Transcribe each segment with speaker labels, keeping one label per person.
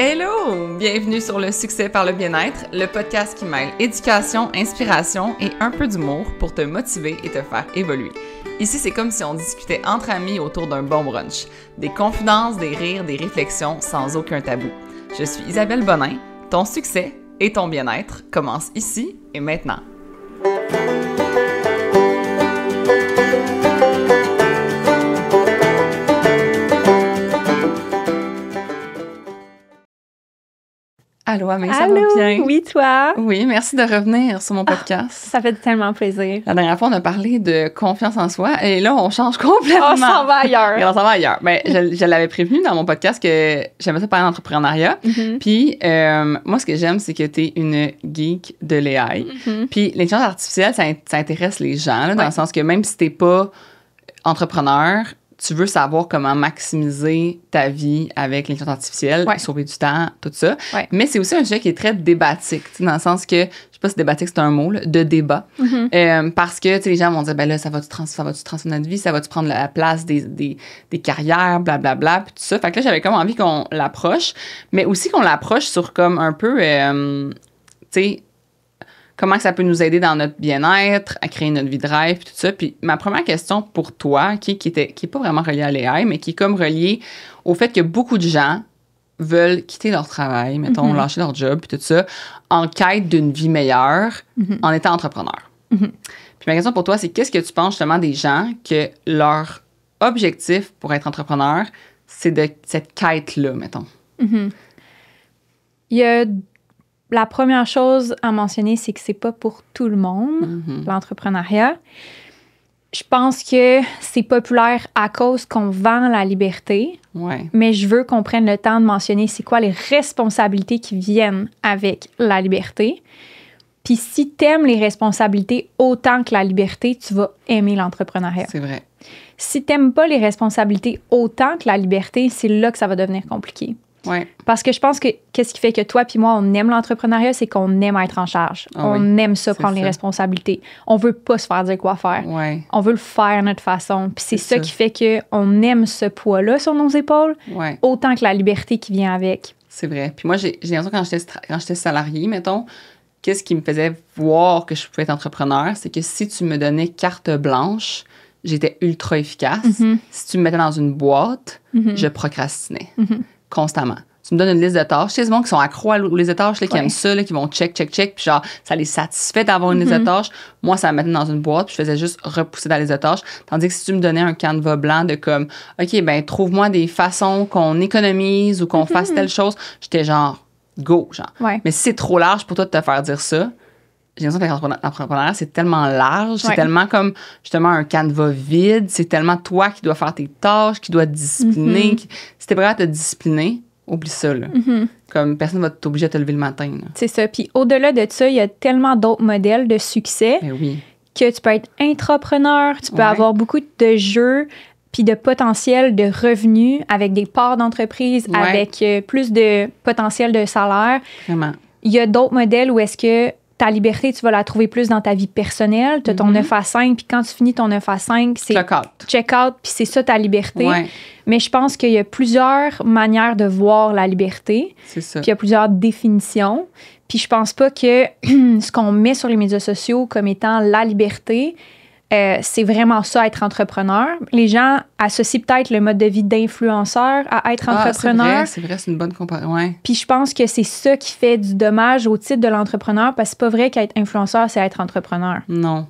Speaker 1: Hello! Bienvenue sur Le Succès par le bien-être, le podcast qui mêle éducation, inspiration et un peu d'humour pour te motiver et te faire évoluer. Ici, c'est comme si on discutait entre amis autour d'un bon brunch. Des confidences, des rires, des réflexions sans aucun tabou. Je suis Isabelle Bonin. Ton succès et ton bien-être commencent ici et maintenant. Allô, Amé, ça va bien?
Speaker 2: Oui, toi?
Speaker 1: Oui, merci de revenir sur mon podcast.
Speaker 2: Ça fait tellement plaisir.
Speaker 1: La dernière fois, on a parlé de confiance en soi et là, on change complètement.
Speaker 2: On s'en va ailleurs.
Speaker 1: Et on s'en va ailleurs. Ben, je l'avais prévenu dans mon podcast que j'aimais ça parler d'entrepreneuriat. Puis, moi, ce que j'aime, c'est que tu es une geek de l'AI. Puis, l'intelligence artificielle, ça intéresse les gens, là, dans le sens que même si tu n'es pas entrepreneur, tu veux savoir comment maximiser ta vie avec l'intelligence artificielle, sauver du temps, tout ça. Mais c'est aussi un sujet qui est très débatique, dans le sens que, je sais pas si débatique c'est un mot, là, de débat. Parce que les gens vont dire, ben là, ça va-tu transformer notre vie, ça va-tu prendre la place des carrières, blablabla, puis tout ça. Fait que là, j'avais comme envie qu'on l'approche, mais aussi qu'on l'approche sur comme un peu, tu sais, comment ça peut nous aider dans notre bien-être, à créer notre vie de rêve, puis tout ça. Puis ma première question pour toi, qui est pas vraiment reliée à l'AI, mais qui est comme reliée au fait que beaucoup de gens veulent quitter leur travail, mettons, lâcher leur job, puis tout ça, en quête d'une vie meilleure, en étant entrepreneur. Puis ma question pour toi, c'est qu'est-ce que tu penses justement des gens que leur objectif pour être entrepreneur, c'est de cette quête-là, mettons?
Speaker 2: Il y a la première chose à mentionner, c'est que c'est pas pour tout le monde, l'entrepreneuriat. Je pense que c'est populaire à cause qu'on vend la liberté, mais je veux qu'on prenne le temps de mentionner c'est quoi les responsabilités qui viennent avec la liberté. Puis si t'aimes les responsabilités autant que la liberté, tu vas aimer l'entrepreneuriat.
Speaker 1: C'est vrai.
Speaker 2: Si t'aimes pas les responsabilités autant que la liberté, c'est là que ça va devenir compliqué. Parce que je pense que qu'est-ce qui fait que toi puis moi, on aime l'entrepreneuriat, c'est qu'on aime être en charge. On aime ça, prendre les responsabilités. On veut pas se faire dire quoi faire. On veut le faire à notre façon. Puis c'est ça qui fait qu'on aime ce poids-là sur nos épaules, autant que la liberté qui vient avec.
Speaker 1: C'est vrai. Puis moi, j'ai l'impression quand j'étais salariée, mettons, qu'est-ce qui me faisait voir que je pouvais être entrepreneur, c'est que si tu me donnais carte blanche, j'étais ultra efficace. Si tu me mettais dans une boîte, je procrastinais. Constamment. Tu me donnes une liste de tâches. Tu sais, les gens qui sont accros aux listes de tâches, là, qui aiment ça, là, qui vont check, puis genre, ça les satisfait d'avoir une liste de tâches. Moi, ça me mettait dans une boîte, puis je faisais juste repousser dans la liste de tâches. Tandis que si tu me donnais un canevas blanc de comme, OK, ben trouve-moi des façons qu'on économise ou qu'on fasse telle chose, j'étais genre, go, genre. Mais si c'est trop large pour toi de te faire dire ça, j'ai l'impression que l'entrepreneuriat, c'est tellement large, c'est tellement comme, justement, un canevas vide, c'est tellement toi qui dois faire tes tâches, qui dois te discipliner. Si t'es prêt à te discipliner, oublie ça, là. Comme personne va t'obliger à te lever le matin, là.
Speaker 2: C'est ça. Puis au-delà de ça, il y a tellement d'autres modèles de succès que tu peux être intrapreneur, tu peux avoir beaucoup de jeux puis de potentiel de revenus avec des parts d'entreprise, avec plus de potentiel de salaire.
Speaker 1: Vraiment.
Speaker 2: Il y a d'autres modèles où est-ce que ta liberté, tu vas la trouver plus dans ta vie personnelle. Tu as ton 9 à 5, puis quand tu finis ton 9 à 5, c'est check-out, puis c'est ça ta liberté. Mais je pense qu'il y a plusieurs manières de voir la liberté.
Speaker 1: C'est ça.
Speaker 2: Puis il y a plusieurs définitions. Puis je pense pas que ce qu'on met sur les médias sociaux comme étant la liberté, c'est vraiment ça, être entrepreneur. Les gens associent peut-être le mode de vie d'influenceur à être entrepreneur.
Speaker 1: C'est vrai, c'est une bonne comparaison.
Speaker 2: Puis je pense que c'est ça qui fait du dommage au titre de l'entrepreneur, parce que c'est pas vrai qu'être influenceur, c'est être entrepreneur.
Speaker 1: Non,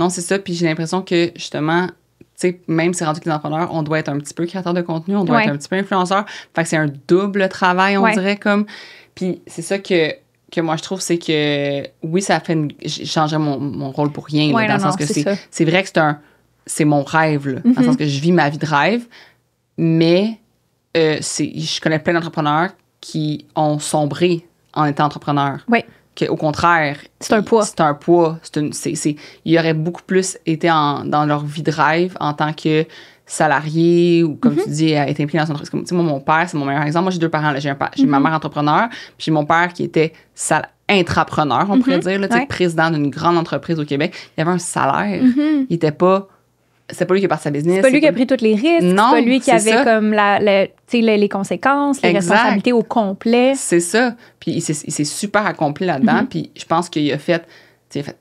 Speaker 1: c'est ça. Puis j'ai l'impression que, justement, tu sais, même si c'est rendu que les entrepreneurs, on doit être un petit peu créateur de contenu, on doit être un petit peu influenceur. Fait que c'est un double travail, on dirait, comme... Puis c'est ça que moi, je trouve, c'est que, oui, ça fait j'ai changé mon rôle pour rien, là, dans le sens que c'est vrai que c'est mon rêve, là, dans le sens que je vis ma vie de rêve, mais je connais plein d'entrepreneurs qui ont sombré en étant entrepreneurs. Au contraire,
Speaker 2: c'est un poids.
Speaker 1: C'est un poids. Ils auraient beaucoup plus été dans leur vie de rêve en tant que salarié ou, comme tu dis, être impliqué dans une entreprise. Comme, tu sais, moi, mon père, c'est mon meilleur exemple. Moi, j'ai deux parents. Là. J'ai ma mère entrepreneur, puis j'ai mon père qui était intrapreneur, on pourrait dire, là, président d'une grande entreprise au Québec. Il avait un salaire. Il était pas c'est pas lui qui a parti sa business.
Speaker 2: C'est pas lui qui a pris tous les risques.
Speaker 1: Non,
Speaker 2: c'est pas lui qui avait comme les conséquences, les responsabilités au complet.
Speaker 1: C'est ça. Puis il s'est super accompli là-dedans. Puis je pense qu'il a fait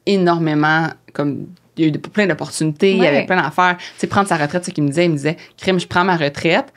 Speaker 1: énormément, comme il y a eu plein d'opportunités, il y avait plein d'affaires. Tu sais, prendre sa retraite, c'est ce qu'il me disait, crime, je prends ma retraite.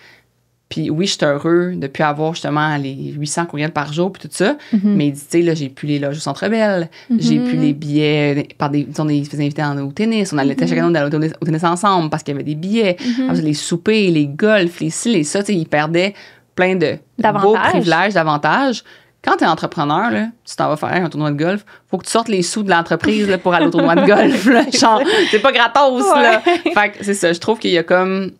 Speaker 1: Puis oui, je suis heureux de plus avoir justement les 800 courriels par jour puis tout ça. Mais il dit, tu sais, là, j'ai plus les loges au Centre Bell, j'ai plus les billets par des... On les faisait inviter au tennis, on allait chaque année d'aller au tennis ensemble parce qu'il y avait des billets. Après, les soupers, les golfs, les ci, les ça, tu sais, il perdait plein de beaux privilèges, d'avantages. Quand tu es entrepreneur, là, tu t'en vas faire un tournoi de golf, faut que tu sortes les sous de l'entreprise là, pour aller au tournoi de golf. Là, genre, c'est pas gratos, là. Fait que c'est ça, je trouve qu'il y a comme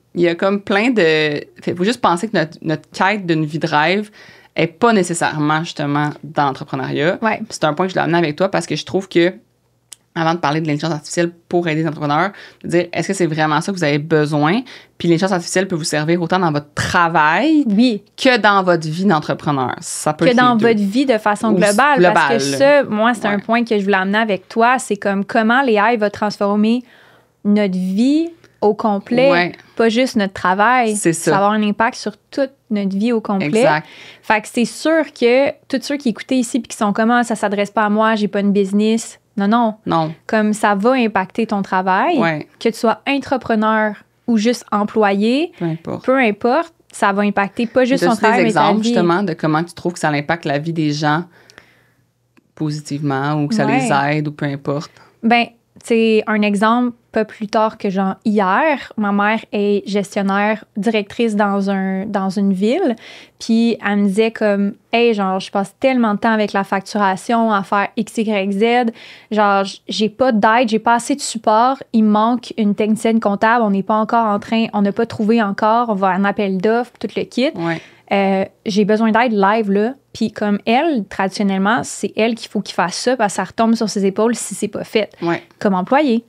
Speaker 1: plein de... Il faut juste penser que notre quête d'une vie de rêve est pas nécessairement, justement, dans l'entrepreneuriat.
Speaker 2: Ouais.
Speaker 1: C'est un point que je voulais amener avec toi parce que je trouve que, avant de parler de l'intelligence artificielle pour aider les entrepreneurs, de dire, est-ce que c'est vraiment ça que vous avez besoin? Puis l'intelligence artificielle peut vous servir autant dans votre travail que dans votre vie d'entrepreneur. Ça peut
Speaker 2: que dans votre vie de façon globale. Parce que ça, moi, c'est un point que je voulais amener avec toi. C'est comme comment l'AI va transformer notre vie au complet, pas juste notre travail.
Speaker 1: C'est ça.
Speaker 2: Ça va avoir un impact sur toute notre vie au complet.
Speaker 1: Exact.
Speaker 2: Fait que c'est sûr que tous ceux qui écoutaient ici puis qui sont comme, ça s'adresse pas à moi, j'ai pas une business. Non. Comme ça va impacter ton travail, que tu sois entrepreneur ou juste employé, peu importe, ça va impacter pas juste ton travail, mais ta vie.
Speaker 1: Des exemples, justement, de comment tu trouves que ça impacte la vie des gens positivement ou que ça les aide ou peu importe?
Speaker 2: Ben, c'est un exemple pas plus tard que genre hier. Ma mère est gestionnaire, directrice dans une ville. Puis elle me disait comme, hey, genre, je passe tellement de temps avec la facturation à faire X, Y, Z. Genre, j'ai pas d'aide, j'ai pas assez de support. Il me manque une technicienne comptable. On n'est pas encore on n'a pas trouvé encore. On va à un appel d'offres, tout le kit. J'ai besoin d'aide live, là. Puis comme elle, traditionnellement, c'est elle qu'il faut qu'il fasse ça parce que ça retombe sur ses épaules si c'est pas fait. Comme employé.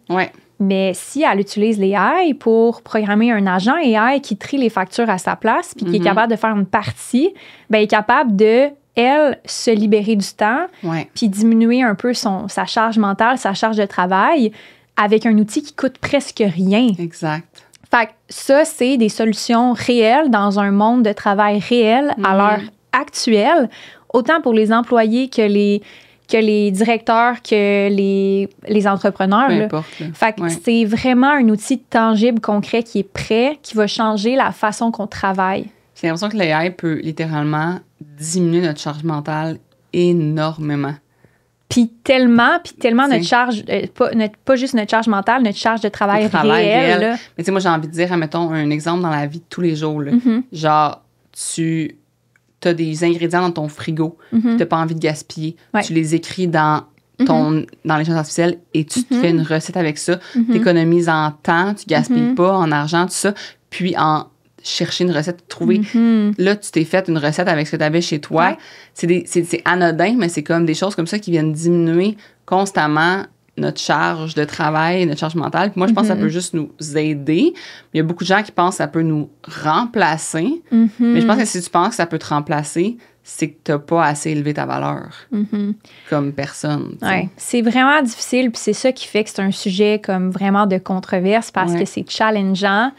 Speaker 2: Mais si elle utilise les AI pour programmer un agent AI qui trie les factures à sa place puis qui est capable de faire une partie, ben elle est capable de, elle, se libérer du temps puis diminuer un peu sa charge mentale, sa charge de travail avec un outil qui coûte presque rien.
Speaker 1: Exact.
Speaker 2: Fait que ça, c'est des solutions réelles dans un monde de travail réel à l'heure actuelle, autant pour les employés que les directeurs, que les entrepreneurs.
Speaker 1: Peu importe.
Speaker 2: Fait que c'est vraiment un outil tangible, concret, qui est prêt, qui va changer la façon qu'on travaille.
Speaker 1: J'ai l'impression que l'AI peut littéralement diminuer notre charge mentale énormément.
Speaker 2: Puis tellement notre charge, pas juste notre charge mentale, notre charge de travail réel. Là.
Speaker 1: Mais tu sais, moi, j'ai envie de dire, mettons, un exemple dans la vie de tous les jours. Là. Genre, tu as des ingrédients dans ton frigo, tu n'as pas envie de gaspiller. Tu les écris dans l'intelligence artificielle et tu te fais une recette avec ça. Tu économises en temps, tu gaspilles pas, en argent, tout ça. Puis en chercher une recette, trouver. Là, tu t'es fait une recette avec ce que tu avais chez toi. C'est anodin, mais c'est comme des choses comme ça qui viennent diminuer constamment notre charge de travail, notre charge mentale. Puis moi, je pense que ça peut juste nous aider. Il y a beaucoup de gens qui pensent que ça peut nous remplacer. Mais je pense que si tu penses que ça peut te remplacer, c'est que tu n'as pas assez élevé ta valeur comme personne.
Speaker 2: C'est vraiment difficile. Puis c'est ça qui fait que c'est un sujet comme vraiment de controverse parce que c'est challengeant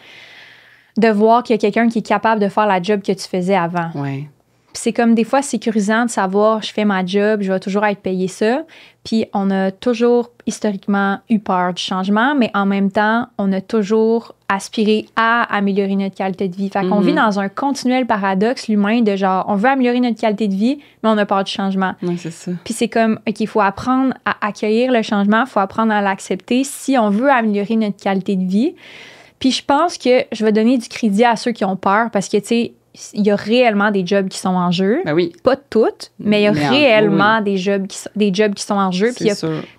Speaker 2: de voir qu'il y a quelqu'un qui est capable de faire la job que tu faisais avant. Puis c'est comme des fois sécurisant de savoir, je fais ma job, je vais toujours être payé ça. Puis on a toujours historiquement eu peur du changement, mais en même temps, on a toujours aspiré à améliorer notre qualité de vie. Fait qu'on vit dans un continuel paradoxe, l'humain, de genre, on veut améliorer notre qualité de vie, mais on a peur du changement.
Speaker 1: C'est ça.
Speaker 2: Puis c'est comme, OK, il faut apprendre à accueillir le changement, il faut apprendre à l'accepter si on veut améliorer notre qualité de vie. Puis je pense que je vais donner du crédit à ceux qui ont peur parce que, tu sais, il y a réellement des jobs qui sont en jeu. Pas toutes, mais il y a réellement des jobs qui sont en jeu.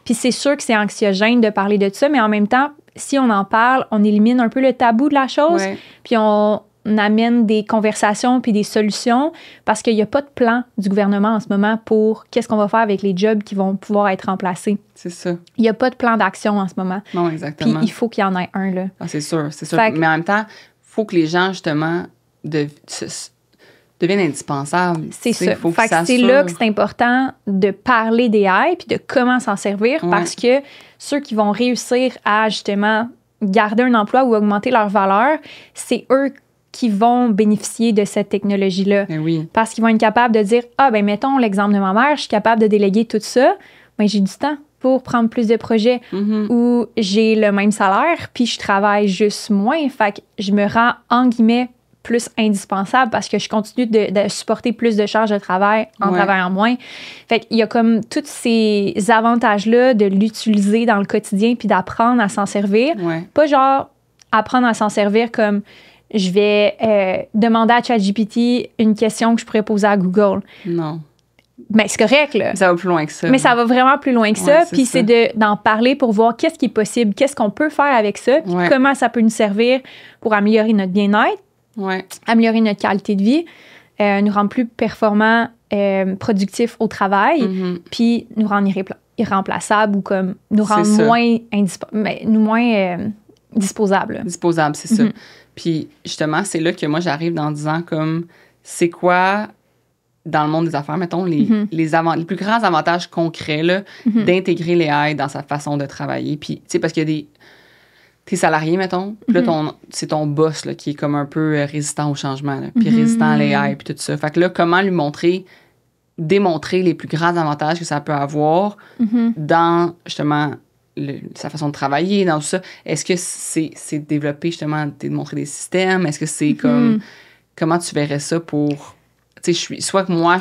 Speaker 2: Puis c'est sûr que c'est anxiogène de parler de ça, mais en même temps, si on en parle, on élimine un peu le tabou de la chose. Puis on amène des conversations puis des solutions parce qu'il n'y a pas de plan du gouvernement en ce moment pour qu'est-ce qu'on va faire avec les jobs qui vont pouvoir être remplacés.
Speaker 1: C'est ça.
Speaker 2: Il n'y a pas de plan d'action en ce moment.
Speaker 1: Non, exactement.
Speaker 2: Puis il faut qu'il y en ait un, là.
Speaker 1: C'est sûr. Mais en même temps, il faut que les gens, justement, deviennent indispensables.
Speaker 2: C'est ça. Fait que c'est là que c'est important de parler des AI puis de comment s'en servir parce que ceux qui vont réussir à, justement, garder un emploi ou augmenter leur valeur, c'est eux qui vont bénéficier de cette technologie-là.
Speaker 1: Oui.
Speaker 2: Parce qu'ils vont être capables de dire, mettons l'exemple de ma mère, je suis capable de déléguer tout ça, mais j'ai du temps pour prendre plus de projets où j'ai le même salaire, puis je travaille juste moins. Fait que je me rends, en guillemets, plus indispensable parce que je continue de supporter plus de charges de travail en travaillant moins. Fait qu'il y a comme tous ces avantages-là de l'utiliser dans le quotidien puis d'apprendre à s'en servir. Pas genre apprendre à s'en servir comme je vais demander à ChatGPT une question que je pourrais poser à Google.
Speaker 1: Non.
Speaker 2: Mais c'est correct, là.
Speaker 1: Ça va plus loin que ça.
Speaker 2: Mais ça va vraiment plus loin que ça. Puis c'est d'en parler pour voir qu'est-ce qui est possible, qu'est-ce qu'on peut faire avec ça, puis comment ça peut nous servir pour améliorer notre bien-être, améliorer notre qualité de vie, nous rendre plus performants, productifs au travail, puis nous rendre irremplaçables ou comme nous rendre moins disposables.
Speaker 1: Disposables, c'est ça. Puis justement, c'est là que moi, j'arrive en disant comme, c'est quoi, dans le monde des affaires, mettons, les plus grands avantages concrets là, d'intégrer l'AI dans sa façon de travailler. Puis, tu sais, parce qu'il y a t'es salarié, mettons, puis là, c'est ton boss là, qui est comme un peu résistant au changement, là, puis résistant à l'AI, puis tout ça. Fait que là, comment lui démontrer les plus grands avantages que ça peut avoir dans, justement, sa façon de travailler, dans tout ça. Est-ce que c'est développer, justement, démontrer des systèmes? Est-ce que c'est comme... Comment tu verrais ça pour... Tu sais, soit que moi,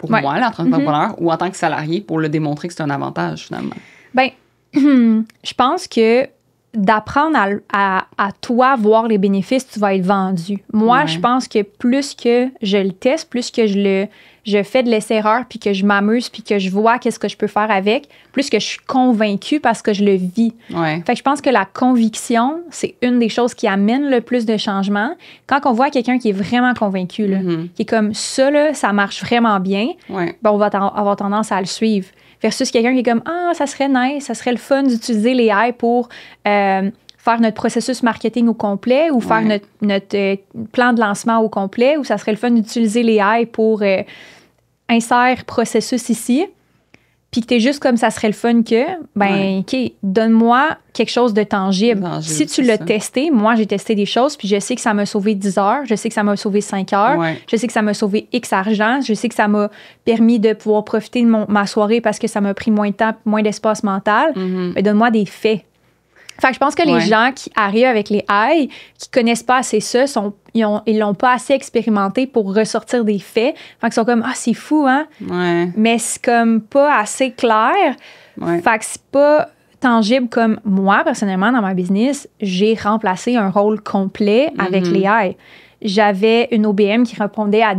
Speaker 1: moi, là, en tant qu'entrepreneur, ou en tant que salarié, pour le démontrer que c'est un avantage, finalement?
Speaker 2: Bien, je pense que d'apprendre à toi voir les bénéfices, tu vas être vendu. Moi, je pense que plus que je le teste, plus que je fais de l'essai-erreur, puis que je m'amuse, puis que je vois qu'est-ce que je peux faire avec, plus que je suis convaincue parce que je le vis. Fait que je pense que la conviction, c'est une des choses qui amène le plus de changement. Quand on voit quelqu'un qui est vraiment convaincu, là, qui est comme ça, là, ça marche vraiment bien, ben on va avoir tendance à le suivre. Versus quelqu'un qui est comme, ça serait nice, ça serait le fun d'utiliser les AI pour faire notre processus marketing au complet ou faire notre plan de lancement au complet, ou ça serait le fun d'utiliser les AI pour insère processus ici, puis que t'es juste comme ça serait le fun que, OK, donne-moi quelque chose de tangible. Si tu l'as testé, moi, j'ai testé des choses, puis je sais que ça m'a sauvé 10 heures, je sais que ça m'a sauvé 5 heures, je sais que ça m'a sauvé X argent, je sais que ça m'a permis de pouvoir profiter de ma soirée parce que ça m'a pris moins de temps, moins d'espace mental. Mais donne-moi des faits. Fait que je pense que les gens qui arrivent avec les AI, qui connaissent pas assez ça, ils l'ont pas assez expérimenté pour ressortir des faits. Fait qu'ils sont comme, c'est fou, hein? Mais c'est comme pas assez clair. Fait que c'est pas tangible comme moi, personnellement, dans ma business, j'ai remplacé un rôle complet avec les AI. J'avais une OBM qui répondait à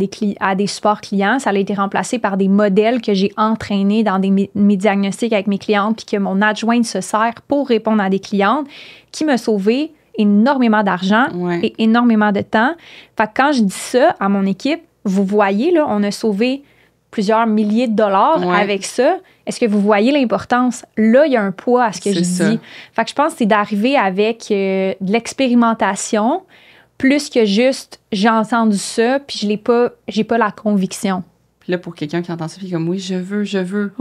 Speaker 2: des supports clients. Ça a été remplacé par des modèles que j'ai entraînés dans mes diagnostics avec mes clientes, puis que mon adjointe se sert pour répondre à des clientes, qui m'a sauvé énormément d'argent et énormément de temps. Fait que quand je dis ça à mon équipe, vous voyez, là, on a sauvé plusieurs milliers de dollars avec ça. Est-ce que vous voyez l'importance? Là, il y a un poids à ce que je dis. Fait que je pense que c'est d'arriver avec de l'expérimentation, plus que juste j'ai entendu ça, puis j'ai pas la conviction.
Speaker 1: Puis là, pour quelqu'un qui entend ça, puis comme oui, je veux.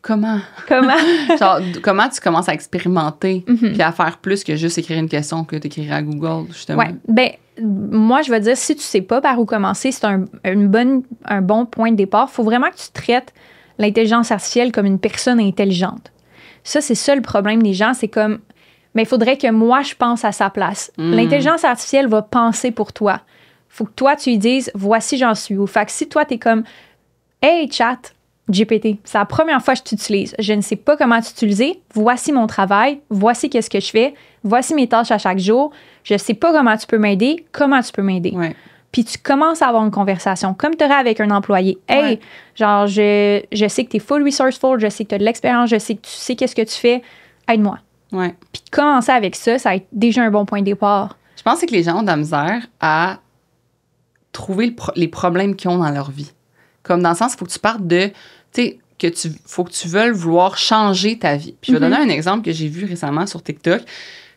Speaker 1: Comment? Genre, comment tu commences à expérimenter, puis à faire plus que juste écrire une question que tu écrirais à Google, justement?
Speaker 2: Ben, moi, je vais dire, si tu sais pas par où commencer, c'est un bon point de départ. Il faut vraiment que tu traites l'intelligence artificielle comme une personne intelligente. Ça, c'est ça le problème des gens, c'est comme, mais il faudrait que moi, je pense à sa place. L'intelligence artificielle va penser pour toi. Il faut que toi, tu lui dises, voici, j'en suis où. Fait que si toi, tu es comme, hey, chat, GPT, c'est la première fois que je t'utilise. Je ne sais pas comment t'utiliser. Voici mon travail. Voici qu'est-ce que je fais. Voici mes tâches à chaque jour. Je ne sais pas comment tu peux m'aider. Comment tu peux m'aider? Puis tu commences à avoir une conversation comme tu aurais avec un employé. Hey, genre, je sais que tu es full resourceful. Je sais que tu as de l'expérience. Je sais que tu sais qu'est-ce que tu fais. Aide-moi. Puis commencer avec ça, ça va être déjà un bon point de départ.
Speaker 1: Je pense que les gens ont de la misère à trouver les problèmes qu'ils ont dans leur vie. Comme dans le sens, il faut que tu partes de, tu sais, faut que tu veuilles vouloir changer ta vie. Puis je vais donner un exemple que j'ai vu récemment sur TikTok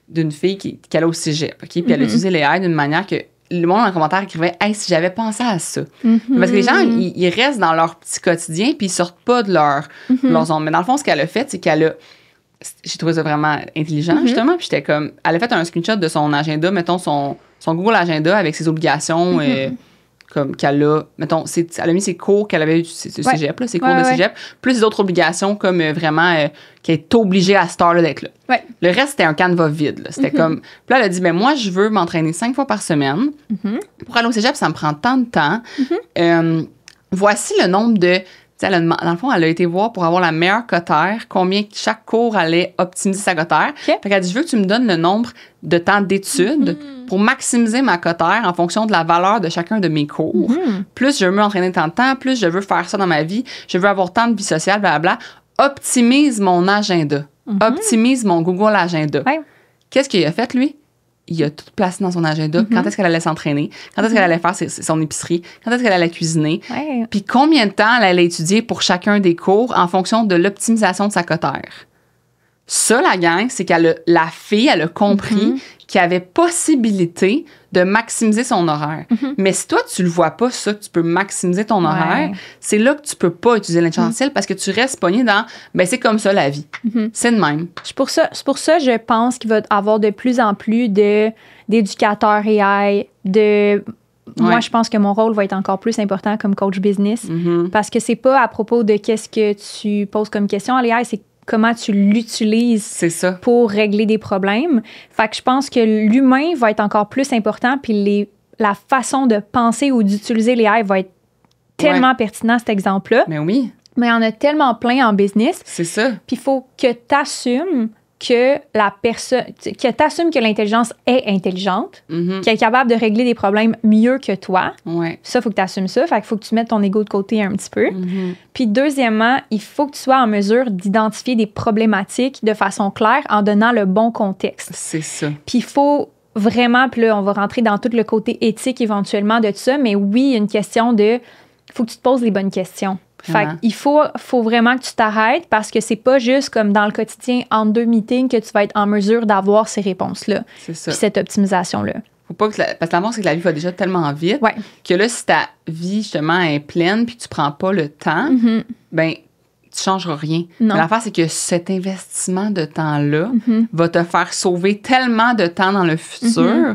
Speaker 1: d'une fille qui allait au cégep, OK? Puis elle a utilisé les AI d'une manière que le monde dans les commentaires écrivait « Hey, si j'avais pensé à ça! Parce que les gens, ils restent dans leur petit quotidien puis ils sortent pas de leur zone. Mais dans le fond, ce qu'elle a fait, c'est qu'elle a j'ai trouvé ça vraiment intelligent, justement. Puis j'étais comme... Elle a fait un screenshot de son agenda, mettons, son Google Agenda avec ses obligations comme qu'elle a... Mettons, elle a mis ses cours qu'elle avait eu, c'est cégep, là, ses cours de cégep, plus les autres obligations comme vraiment qu'elle est obligée à cette heure-là d'être là.
Speaker 2: Ouais.
Speaker 1: Le reste, c'était un canevas vide. Là. C'était comme... Puis là, elle a dit, ben moi, je veux m'entraîner 5 fois par semaine. Pour aller au cégep, ça me prend tant de temps. Voici le nombre de... Dans le fond, elle a été voir pour avoir la meilleure cotère, combien chaque cours allait optimiser sa cotère. Fait qu'elle a dit, je veux que tu me donnes le nombre de temps d'études pour maximiser ma cotère en fonction de la valeur de chacun de mes cours. Plus je veux m'entraîner tant de temps, plus je veux faire ça dans ma vie, je veux avoir tant de vie sociale, blablabla. Optimise mon agenda. Optimise mon Google Agenda. Ouais. Qu'est-ce qu'il a fait, lui? Il a tout placé dans son agenda. Quand est-ce qu'elle allait s'entraîner? Quand est-ce qu'elle allait faire son épicerie? Quand est-ce qu'elle allait cuisiner? Ouais. Puis combien de temps elle allait étudier pour chacun des cours en fonction de l'optimisation de sa cotère? Ça, la gang, c'est la fille, elle a compris qu'il y avait possibilité de maximiser son horaire. Mais si toi, tu le vois pas, ça, que tu peux maximiser ton horaire, c'est là que tu peux pas utiliser l'intelligence artificielle parce que tu restes pogné dans, ben c'est comme ça la vie. C'est de même.
Speaker 2: C'est pour ça, je pense qu'il va y avoir de plus en plus d'éducateurs AI, Moi, je pense que mon rôle va être encore plus important comme coach business parce que c'est pas à propos de qu'est-ce que tu poses comme question à l'AI, c'est comment tu l'utilises pour régler des problèmes. Fait que je pense que l'humain va être encore plus important, puis la façon de penser ou d'utiliser l'AI va être tellement pertinent, cet exemple-là.
Speaker 1: Mais oui.
Speaker 2: Mais il y en a tellement plein en business.
Speaker 1: C'est ça.
Speaker 2: Puis il faut que tu assumes que l'intelligence est intelligente, qu'elle est capable de régler des problèmes mieux que toi.
Speaker 1: Ouais.
Speaker 2: Ça, il faut que tu assumes ça. Fait qu'il faut que tu mettes ton ego de côté un petit peu. Puis deuxièmement, il faut que tu sois en mesure d'identifier des problématiques de façon claire en donnant le bon contexte.
Speaker 1: C'est ça.
Speaker 2: Puis il faut vraiment, puis là, on va rentrer dans tout le côté éthique éventuellement de tout ça, mais oui, il y a une question il faut que tu te poses les bonnes questions. Fait qu'il faut vraiment que tu t'arrêtes parce que c'est pas juste comme dans le quotidien, entre 2 meetings, que tu vas être en mesure d'avoir ces réponses-là. C'est ça. Puis cette optimisation-là.
Speaker 1: Faut pas parce que l'amour, c'est que la vie va déjà tellement vite que là, si ta vie, justement, est pleine puis que tu prends pas le temps, ben tu changeras rien. Mais l'affaire, c'est que cet investissement de temps-là va te faire sauver tellement de temps dans le futur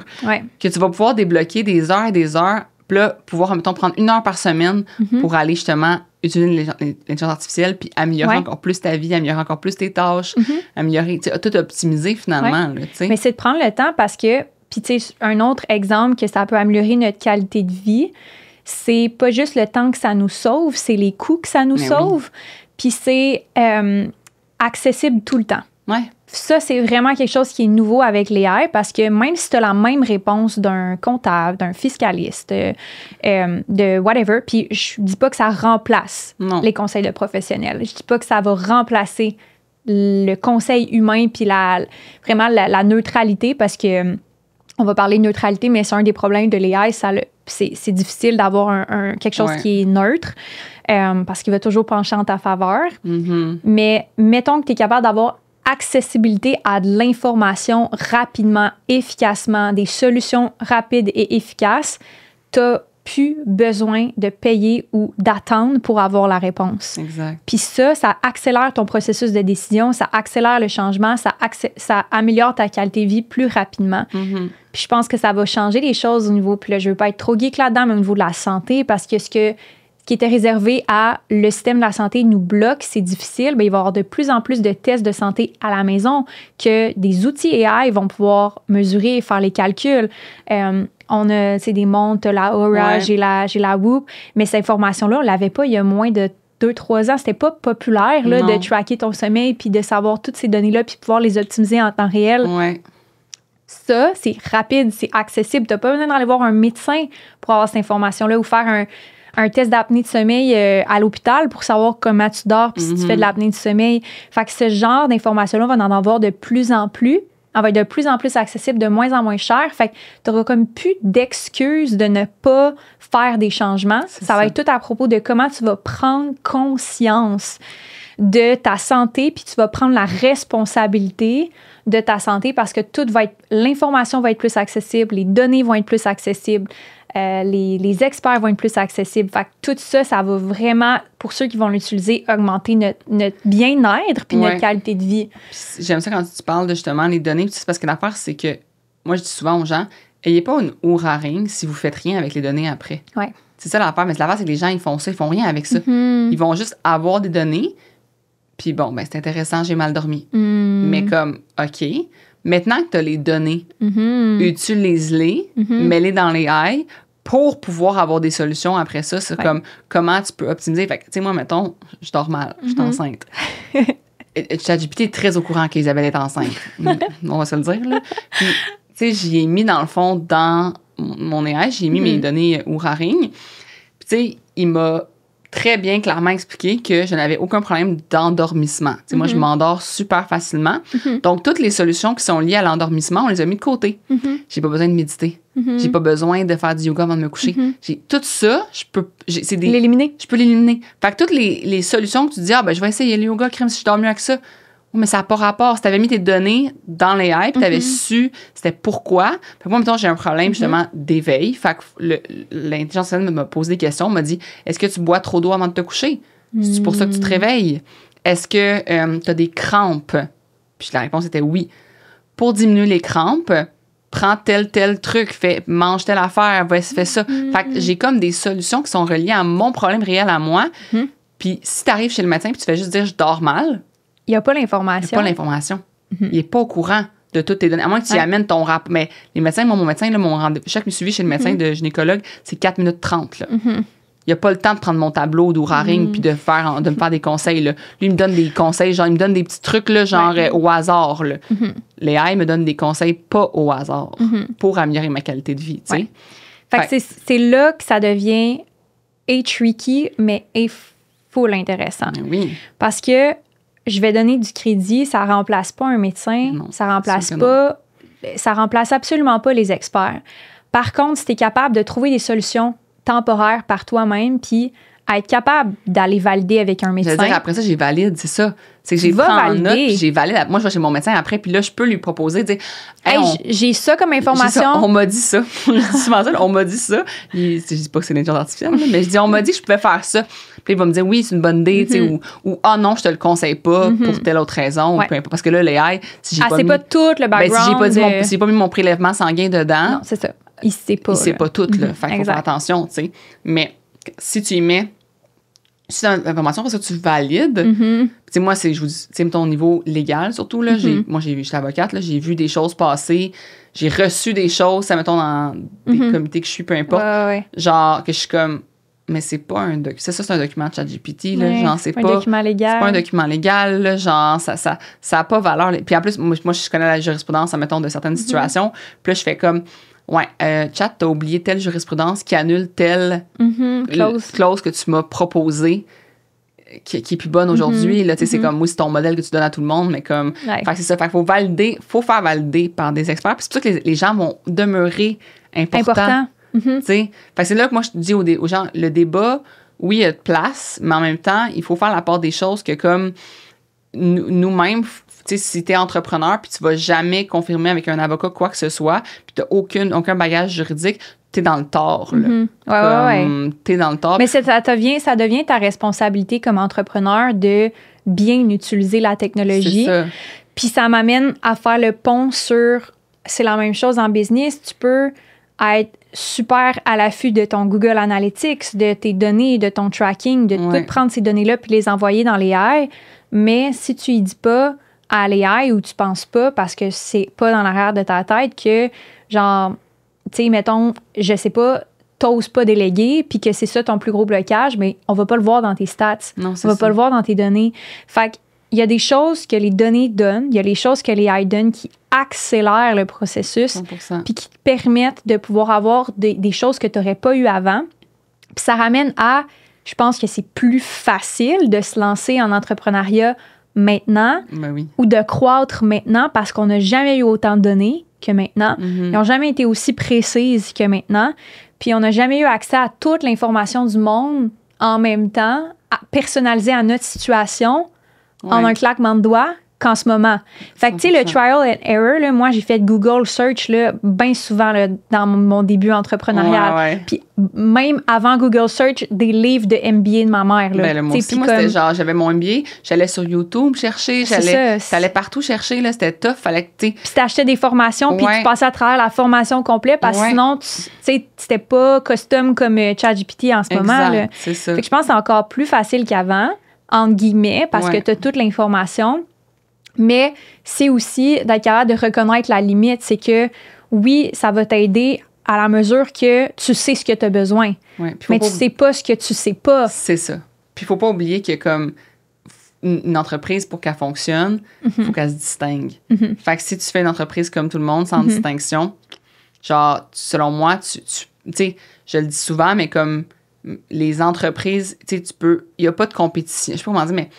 Speaker 1: que tu vas pouvoir débloquer des heures et des heures. Puis là, pouvoir, mettons, prendre 1 heure par semaine pour aller justement utiliser l'intelligence artificielle puis améliorer encore plus ta vie, améliorer encore plus tes tâches, améliorer, tu sais, tout optimiser finalement. Là,
Speaker 2: mais c'est de prendre le temps parce que, puis tu sais, un autre exemple que ça peut améliorer notre qualité de vie, c'est pas juste le temps que ça nous sauve, c'est les coûts que ça nous sauve. Puis c'est accessible tout le temps.
Speaker 1: Ouais.
Speaker 2: Ça, c'est vraiment quelque chose qui est nouveau avec l'AI parce que même si tu as la même réponse d'un comptable, d'un fiscaliste, de whatever, puis je dis pas que ça remplace les conseils de professionnels. Je dis pas que ça va remplacer le conseil humain puis vraiment la neutralité parce que on va parler de neutralité, mais c'est un des problèmes de l'AI. C'est difficile d'avoir quelque chose qui est neutre parce qu'il va toujours pencher en ta faveur. Mais mettons que tu es capable d'avoir accessibilité à de l'information rapidement, efficacement, des solutions rapides et efficaces, tu n'as plus besoin de payer ou d'attendre pour avoir la réponse.
Speaker 1: Exact.
Speaker 2: Puis ça accélère ton processus de décision, ça accélère le changement, ça améliore ta qualité de vie plus rapidement. Puis je pense que ça va changer les choses au niveau, puis là, je veux pas être trop geek là-dedans, mais au niveau de la santé, parce que ce qui était réservé à le système de la santé nous bloque, c'est difficile, bien, il va y avoir de plus en plus de tests de santé à la maison que des outils AI vont pouvoir mesurer et faire les calculs. On a des montres, la Oura, j'ai la Whoop, mais cette information-là, on ne l'avait pas il y a moins de 2-3 ans. C'était pas populaire là, de tracker ton sommeil puis de savoir toutes ces données-là puis pouvoir les optimiser en temps réel.
Speaker 1: Ouais.
Speaker 2: Ça, c'est rapide, c'est accessible. Tu n'as pas besoin d'aller voir un médecin pour avoir cette information-là ou faire un test d'apnée de sommeil à l'hôpital pour savoir comment tu dors puis si tu fais de l'apnée du sommeil. Fait que ce genre d'informations-là, on va en avoir de plus en plus. Elle va être de plus en plus accessible, de moins en moins cher. Fait que tu n'auras comme plus d'excuses de ne pas faire des changements. Ça va être tout à propos de comment tu vas prendre conscience de ta santé puis tu vas prendre la responsabilité de ta santé parce que l'information va être plus accessible, les données vont être plus accessibles. les experts vont être plus accessibles. Fait que tout ça, ça va vraiment, pour ceux qui vont l'utiliser, augmenter notre bien-être puis notre qualité de vie.
Speaker 1: Puis j'aime ça quand tu parles de justement les données. C'est parce que l'affaire, c'est que moi, je dis souvent aux gens, ayez pas une Oura Ring si vous faites rien avec les données après.
Speaker 2: Ouais.
Speaker 1: C'est ça l'affaire. Mais l'affaire, c'est que les gens, ils font ça, ils font rien avec ça. Ils vont juste avoir des données. Puis bon, ben c'est intéressant, j'ai mal dormi. Mais comme, OK, maintenant que tu as les données, utilise-les, mets-les dans les AI pour pouvoir avoir des solutions après ça. C'est comme comment tu peux optimiser. Fait que, tu sais, moi, mettons, je dors mal, je suis enceinte. ChatGPT est très au courant qu'Isabelle est enceinte. On va se le dire, là. Puis, tu sais, j'y ai mis, dans le fond, dans mon AI, j'ai mis mes données Oura Ring. Puis, tu sais, il m'a très bien clairement expliqué que je n'avais aucun problème d'endormissement. Tu sais, moi, je m'endors super facilement. Donc, toutes les solutions qui sont liées à l'endormissement, on les a mis de côté. J'ai pas besoin de méditer. J'ai pas besoin de faire du yoga avant de me coucher. Tout ça, je peux...
Speaker 2: L'éliminer.
Speaker 1: Je peux l'éliminer. Fait que toutes les solutions que tu dis, ben je vais essayer le yoga, crème, si je dors mieux que ça. Mais ça n'a pas rapport. Si tu avais mis tes données dans les AI, puis tu avais su c'était pourquoi. Fait que moi, mettons, j'ai un problème justement d'éveil. Fait que l'intelligence artificielle m'a posé des questions, m'a dit, est-ce que tu bois trop d'eau avant de te coucher? C'est pour ça que tu te réveilles? Est-ce que tu as des crampes? Puis la réponse était oui. Pour diminuer les crampes, prends tel truc, mange telle affaire, fais ça. Fait que j'ai comme des solutions qui sont reliées à mon problème réel à moi. Puis si tu arrives chez le médecin et tu fais juste dire je dors mal,
Speaker 2: il n'y a pas l'information.
Speaker 1: Il n'y a pas l'information. Il n'est pas au courant de toutes tes données. À moins que tu y amènes ton rapport. Mais les médecins, mon médecin, là, chaque suivi chez le médecin de gynécologue, c'est 4 minutes 30. Là. Il n'y a pas le temps de prendre mon tableau d'Oura Ring puis de me faire des conseils. Là. Lui, il me donne des conseils, genre, il me donne des petits trucs, là, genre au hasard. Là. Les AI me donnent des conseils pas au hasard pour améliorer ma qualité de vie.
Speaker 2: Ouais. Fait que c'est là que ça devient tricky, mais full intéressant.
Speaker 1: Oui.
Speaker 2: Parce que je vais donner du crédit, ça remplace pas un médecin,
Speaker 1: non,
Speaker 2: ça remplace absolument pas les experts. Par contre, si tu es capable de trouver des solutions temporaires par toi-même, puis à être capable d'aller valider avec un médecin.
Speaker 1: Je veux dire, après ça, j'ai valide, c'est ça. C'est que j'ai pris en note, puis j'ai valide. Moi, je vais chez mon médecin après, puis là, je peux lui proposer, dire,
Speaker 2: j'ai ça comme information.
Speaker 1: On m'a dit ça. Je dis souvent ça, on m'a dit ça. Je dis pas que c'est l'intelligence artificielle, mais je dis, on m'a dit que je pouvais faire ça. Puis il va me dire, oui, c'est une bonne idée, tu sais, ou ah non, je te le conseille pas pour telle autre raison, ou peu importe. Parce que là, les AI, si j'ai pas
Speaker 2: c'est
Speaker 1: mis,
Speaker 2: pas tout le background.
Speaker 1: Si j'ai pas mis mon prélèvement sanguin dedans.
Speaker 2: Non, c'est ça. Il sait pas.
Speaker 1: Il sait pas tout, là. Fait qu'il faut faire attention, tu sais. Mais si tu y mets c'est une information parce que tu valides. Tu sais, moi, je vous dis, tu sais, ton niveau légal, surtout, là. Moi, je suis avocate, là, j'ai vu des choses passer, j'ai reçu des choses, ça, mettons, dans des comités que je suis, peu importe. Genre, que je suis comme, mais c'est pas un document. C'est un document de ChatGPT, là. Genre, c'est pas un document légal. C'est pas un document légal, là. Genre, ça a pas valeur. Puis en plus, moi, je connais la jurisprudence, mettons, de certaines situations. Puis là, je fais comme, Chat, t'as oublié telle jurisprudence qui annule telle clause que tu m'as proposée qui est plus bonne aujourd'hui. Là, c'est comme, oui, c'est ton modèle que tu donnes à tout le monde, mais comme... Fait que c'est ça. Fait qu'il faut faire valider par des experts. Puis c'est pour ça que les gens vont demeurer importants. Fait que c'est là que moi, je dis aux gens, le débat, oui, il y a de place, mais en même temps, il faut faire la part des choses que comme nous-mêmes... Tu sais, si t'es entrepreneur puis tu vas jamais confirmer avec un avocat quoi que ce soit, puis t'as aucun bagage juridique, t'es dans le tort, là. T'es dans le tort.
Speaker 2: Mais ça devient ta responsabilité comme entrepreneur de bien utiliser la technologie.
Speaker 1: C'est ça.
Speaker 2: Puis ça m'amène à faire le pont sur... C'est la même chose en business. Tu peux être super à l'affût de ton Google Analytics, de tes données, de ton tracking, de tout prendre ces données-là puis les envoyer dans les AI. Mais si tu y dis pas à l'AI ou tu penses pas parce que c'est pas dans l'arrière de ta tête que, genre, tu sais, mettons, je sais pas, t'oses pas déléguer puis que c'est ça ton plus gros blocage, mais on va pas le voir dans tes stats.
Speaker 1: Non,
Speaker 2: on va pas le voir dans tes données. Fait qu'il y a des choses que les données donnent, il y a les choses que les AI donnent qui accélèrent le processus puis qui te permettent de pouvoir avoir des choses que tu n'aurais pas eues avant. Puis ça ramène à, je pense que c'est plus facile de se lancer en entrepreneuriat maintenant ou de croître maintenant parce qu'on n'a jamais eu autant de données que maintenant. Ils n'ont jamais été aussi précises que maintenant. Puis on n'a jamais eu accès à toute l'information du monde en même temps, personnalisée à notre situation, en un claquement de doigts, qu'en ce moment. Fait que, tu sais, le trial and error, là, moi, j'ai fait Google Search là, bien souvent là, dans mon début entrepreneurial. Puis même avant Google Search, des livres de MBA de ma mère. Là.
Speaker 1: Ben, là, moi aussi, c'était genre, j'avais mon MBA, j'allais sur YouTube chercher, j'allais partout chercher, là, c'était tough, fallait que, tu sais...
Speaker 2: Puis t'achetais des formations, puis tu passais à travers la formation complète, parce que sinon, tu sais, c'était pas custom comme ChatGPT en ce moment. Là.
Speaker 1: C'est ça.
Speaker 2: Fait que je pense que c'est encore plus facile qu'avant, entre guillemets, parce que t'as toute l'information. Mais c'est aussi d'être capable de reconnaître la limite. C'est que, oui, ça va t'aider à la mesure que tu sais ce que tu as besoin. Mais tu sais pas ce que tu sais pas.
Speaker 1: C'est ça. Puis il faut pas oublier que comme une entreprise, pour qu'elle fonctionne, il faut qu'elle se distingue. Fait que si tu fais une entreprise comme tout le monde, sans distinction, genre, selon moi, tu sais, je le dis souvent, mais comme les entreprises, tu sais, il n'y a pas de compétition. Je sais pas comment dire, mais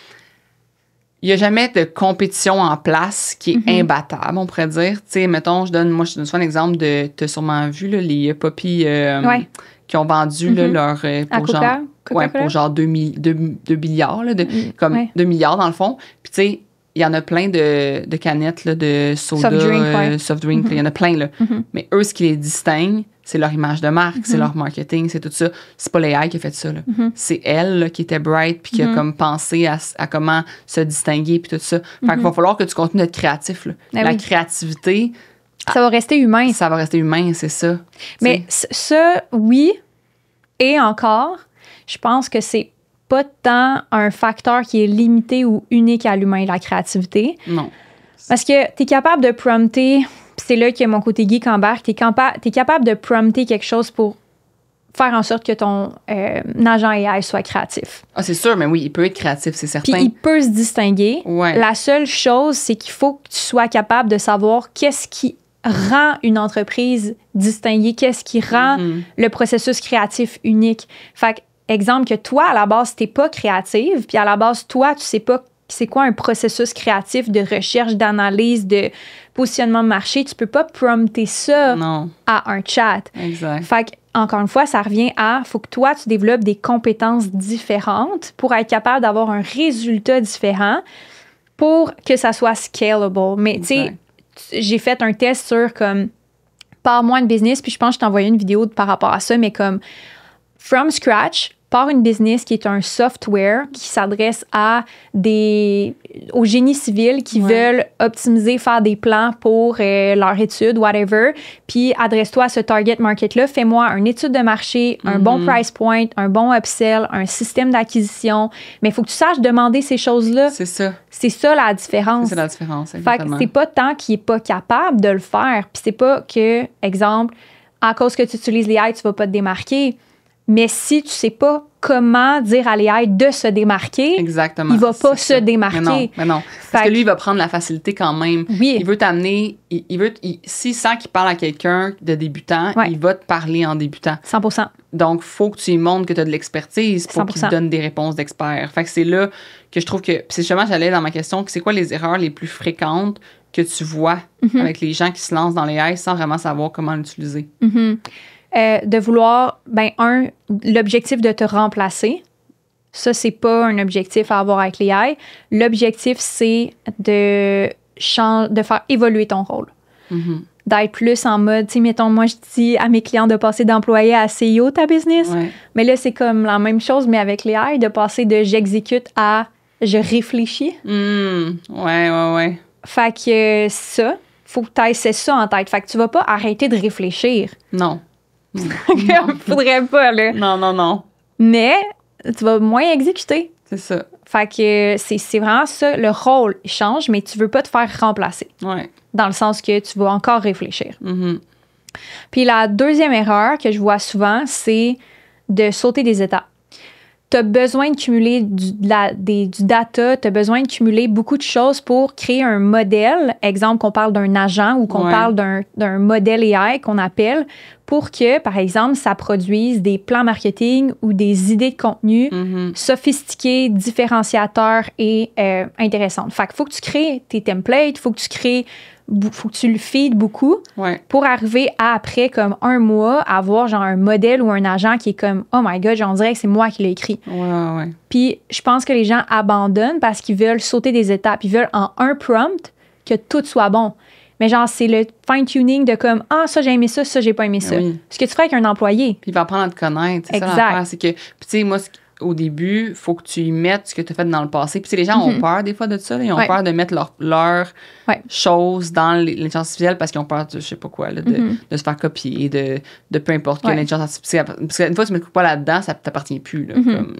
Speaker 1: il n'y a jamais de compétition en place qui est imbattable, on pourrait dire. Tu sais, mettons, je donne souvent l'exemple de, tu as sûrement vu, là, les Poppy qui ont vendu là, leur... pour genre 2 milliards, là, 2 milliards dans le fond. Puis tu sais, il y en a plein de canettes là, de soda, soft drink, il y en a plein. Là. Mais eux, ce qui les distingue, c'est leur image de marque, c'est leur marketing, c'est tout ça. C'est pas l'AI qui a fait ça. Là. C'est elle là, qui était bright puis qui a comme pensé à comment se distinguer puis tout ça. Fait qu'il va falloir que tu continues d'être créatif. Là. La créativité...
Speaker 2: Ça va rester humain.
Speaker 1: Ça va rester humain, c'est ça.
Speaker 2: Mais ça, oui, et encore, je pense que c'est pas tant un facteur qui est limité ou unique à l'humain, la créativité.
Speaker 1: Non.
Speaker 2: Parce que tu es capable de prompter, c'est là que mon côté geek embarque, tu es capable de prompter quelque chose pour faire en sorte que ton agent AI soit créatif.
Speaker 1: Ah, c'est sûr, mais oui, il peut être créatif, c'est certain.
Speaker 2: Puis il peut se distinguer.
Speaker 1: Ouais.
Speaker 2: La seule chose, c'est qu'il faut que tu sois capable de savoir qu'est-ce qui rend une entreprise distinguée, qu'est-ce qui rend le processus créatif unique. Fait que, exemple, que toi, à la base, t'es pas créative, puis à la base, toi, tu sais pas c'est quoi un processus créatif de recherche, d'analyse, de positionnement de marché. Tu peux pas prompter ça à un chat.
Speaker 1: Exact.
Speaker 2: Fait que, encore une fois, ça revient à, faut que toi, tu développes des compétences différentes pour être capable d'avoir un résultat différent pour que ça soit scalable. Mais, tu sais, j'ai fait un test sur, comme, pars-moi une business, puis je pense que je t'ai envoyé une vidéo par rapport à ça, mais comme, from scratch, par une business qui est un software qui s'adresse au génie civil qui veulent optimiser, faire des plans pour leur étude, whatever. Puis adresse-toi à ce target market-là. Fais-moi une étude de marché, un bon price point, un bon upsell, un système d'acquisition. Mais il faut que tu saches demander ces choses-là.
Speaker 1: C'est ça.
Speaker 2: C'est ça la différence.
Speaker 1: C'est la différence,
Speaker 2: exactement. Fait que c'est pas tant qu'il est pas capable de le faire. Puis c'est pas que, exemple, à cause que tu utilises l'AI, tu vas pas te démarquer. Mais si tu sais pas comment dire à l'AI de se démarquer,
Speaker 1: exactement,
Speaker 2: il va pas se démarquer.
Speaker 1: Mais non. Parce que lui, il va prendre la facilité quand même.
Speaker 2: Oui.
Speaker 1: Il veut t'amener... S'il sent qu'il parle à quelqu'un de débutant, il va te parler en débutant.
Speaker 2: 100%.
Speaker 1: Donc, il faut que tu lui montres que tu as de l'expertise pour qu'il te donne des réponses d'expert. Fait que c'est là que je trouve que... Puis justement, j'allais dans ma question, c'est quoi les erreurs les plus fréquentes que tu vois avec les gens qui se lancent dans l'AI sans vraiment savoir comment l'utiliser?
Speaker 2: De vouloir, l'objectif de te remplacer. Ça, c'est pas un objectif à avoir avec l'AI. L'objectif, c'est de faire évoluer ton rôle. D'être plus en mode, tu sais, mettons, moi, je dis à mes clients de passer d'employé à CEO ta business. Mais là, c'est comme la même chose, mais avec l'AI, de passer de j'exécute à je réfléchis.
Speaker 1: Ouais.
Speaker 2: Fait que ça, faut que tu aies ça en tête. Fait que tu vas pas arrêter de réfléchir.
Speaker 1: Non.
Speaker 2: Faudrait pas, là.
Speaker 1: Non.
Speaker 2: Mais tu vas moins exécuter.
Speaker 1: C'est ça.
Speaker 2: Fait que c'est vraiment ça. Le rôle change, mais tu veux pas te faire remplacer.
Speaker 1: Ouais.
Speaker 2: Dans le sens que tu vas encore réfléchir. Puis la deuxième erreur que je vois souvent, c'est de sauter des étapes. Tu as besoin de cumuler du data, tu as besoin de cumuler beaucoup de choses pour créer un modèle. Exemple, qu'on parle d'un agent ou qu'on parle d'un modèle AI qu'on appelle, pour que, par exemple, ça produise des plans marketing ou des idées de contenu sophistiquées, différenciateurs et intéressantes. Fait qu'il faut que tu crées tes templates, il faut que tu crées faut que tu le feeds beaucoup pour arriver à, après comme un mois, avoir genre un modèle ou un agent qui est comme « Oh my God, on dirait que c'est moi qui l'ai écrit. » Puis je pense que les gens abandonnent parce qu'ils veulent sauter des étapes. Ils veulent en un prompt que tout soit bon. Mais genre, c'est le fine-tuning de comme « Ah, ça, j'ai aimé ça, ça, j'ai pas aimé ça. » Ce que tu ferais avec un employé.
Speaker 1: Puis il va apprendre à te connaître. C'est ça l'affaire. C'est que, puis tu sais, moi, au début, il faut que tu y mettes ce que tu as fait dans le passé. Puis les gens ont peur des fois de ça. Là. Ils ont peur de mettre leurs choses dans l'intelligence artificielle parce qu'ils ont peur de, je sais pas quoi, là, de se faire copier, de peu importe que l'intelligence artificielle. Parce qu'une fois que tu ne mets pas là-dedans, ça ne t'appartient plus. Là, comme,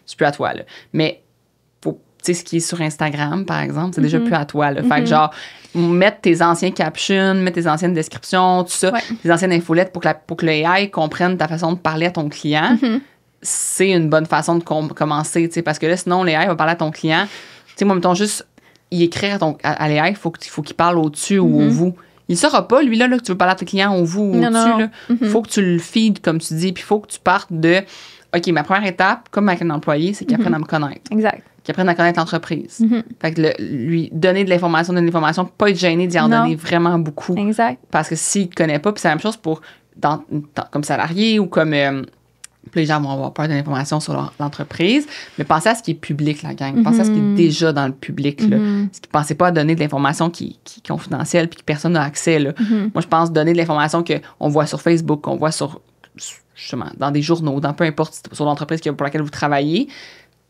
Speaker 1: c'est plus à toi. Là. Mais tu sais, ce qui est sur Instagram, par exemple, c'est déjà plus à toi. Là. Fait que genre, mettre tes anciens captions, mettre tes anciennes descriptions, tout ça, tes anciennes infolettes pour que le AI comprenne ta façon de parler à ton client. C'est une bonne façon de commencer, tu sais, parce que là, sinon, l'AI va parler à ton client. Tu sais, moi, mettons juste, y écrire à l'AI, il faut qu'il parle au-dessus ou au vous. Il ne saura pas, lui, là, que tu veux parler à ton client au vous ou au-dessus. Il faut que tu le feeds, comme tu dis, puis il faut que tu partes de, OK, ma première étape, comme avec un employé, c'est qu'il apprenne à me connaître.
Speaker 2: Exact.
Speaker 1: Qu'il apprenne à connaître l'entreprise. Fait que lui donner de l'information, pas être gêné d'y en donner vraiment beaucoup.
Speaker 2: Exact.
Speaker 1: Parce que s'il ne te connaît pas, puis c'est la même chose pour, comme salarié ou comme... Puis les gens vont avoir peur de l'information sur l'entreprise. Mais pensez à ce qui est public, la gang. Pensez à ce qui est déjà dans le public. Là. Pensez pas à donner de l'information qui est confidentielle puis que personne n'a accès. Là. Moi, je pense donner de l'information qu'on voit sur Facebook, qu'on voit justement, dans des journaux, dans peu importe, sur l'entreprise pour laquelle vous travaillez,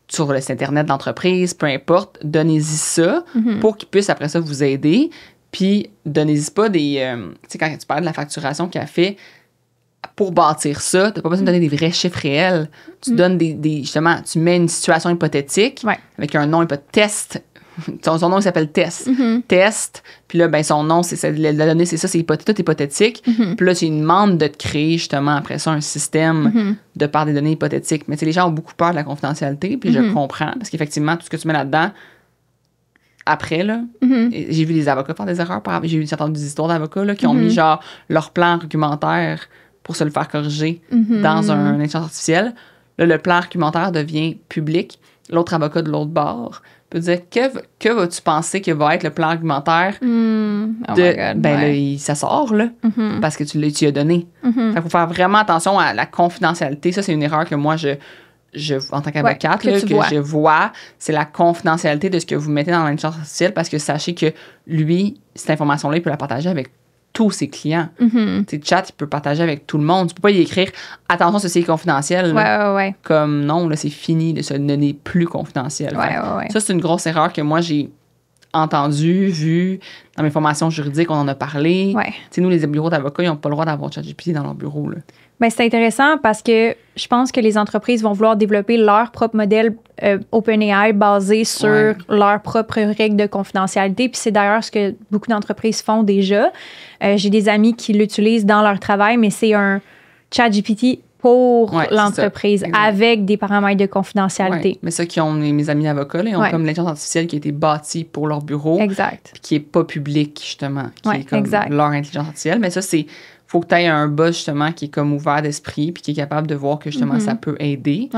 Speaker 1: sur le site Internet de l'entreprise, peu importe, donnez-y ça pour qu'ils puissent après ça vous aider. Puis, donnez-y pas des... tu sais, quand tu parles de la facturation qu'il a fait... Pour bâtir ça, tu n'as pas besoin de donner des vrais chiffres réels. Tu donnes justement, tu mets une situation hypothétique avec un nom test. Son nom, il s'appelle test. Test. Puis là, ben, son nom, la donnée, c'est ça, c'est tout hypothétique. Puis là, tu lui demandes de te créer, justement, après ça, un système de par des données hypothétiques. Mais tu sais, les gens ont beaucoup peur de la confidentialité, puis je comprends, parce qu'effectivement, tout ce que tu mets là-dedans, après, là, j'ai vu des avocats faire des erreurs. J'ai entendu des histoires d'avocats là, qui ont mis, genre, leur plan argumentaire pour se le faire corriger dans un intelligence artificielle. Là, le plan argumentaire devient public. L'autre avocat de l'autre bord peut dire que vas-tu penser que va être le plan argumentaire là, ça sort, là, parce que tu y as donné. Il faut faire vraiment attention à la confidentialité. Ça, c'est une erreur que moi, je en tant qu'avocate, je vois, c'est la confidentialité de ce que vous mettez dans l'intelligence artificielle parce que sachez que lui, cette information-là, il peut la partager avec tous ses clients. Chat, il peut partager avec tout le monde. Tu peux pas y écrire « Attention, ceci est confidentiel. » Comme non, là, c'est fini, ce n'est plus confidentiel. Ça, c'est une grosse erreur que moi, j'ai entendue, vue. Dans mes formations juridiques, on en a parlé. Nous, les bureaux d'avocats, ils n'ont pas le droit d'avoir ChatGPT dans leur bureau. Là.
Speaker 2: Ben, c'est intéressant parce que je pense que les entreprises vont vouloir développer leur propre modèle OpenAI basé sur leurs propres règles de confidentialité. Puis c'est d'ailleurs ce que beaucoup d'entreprises font déjà. J'ai des amis qui l'utilisent dans leur travail, mais c'est un ChatGPT pour l'entreprise avec des paramètres de confidentialité.
Speaker 1: Mais ceux qui ont mes amis avocats, là, ils ont comme l'intelligence artificielle qui a été bâtie pour leur bureau. Puis qui n'est pas public, justement. Qui est comme leur intelligence artificielle. Mais ça, c'est... Faut que tu aies un boss, justement, qui est comme ouvert d'esprit puis qui est capable de voir que, justement, ça peut aider. Tu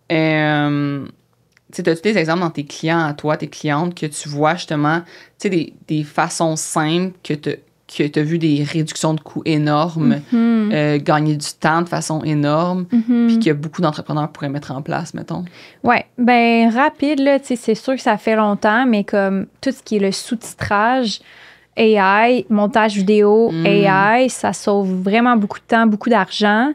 Speaker 1: sais, as-tu des exemples dans tes clients à toi, tes clientes, que tu vois, justement, tu sais, des façons simples que tu as vu des réductions de coûts énormes, gagner du temps de façon énorme, puis que beaucoup d'entrepreneurs pourraient mettre en place, mettons?
Speaker 2: Oui, bien, rapide, là, tu sais, c'est sûr que ça fait longtemps, mais comme tout ce qui est le sous-titrage, AI, montage vidéo, AI, ça sauve vraiment beaucoup de temps, beaucoup d'argent.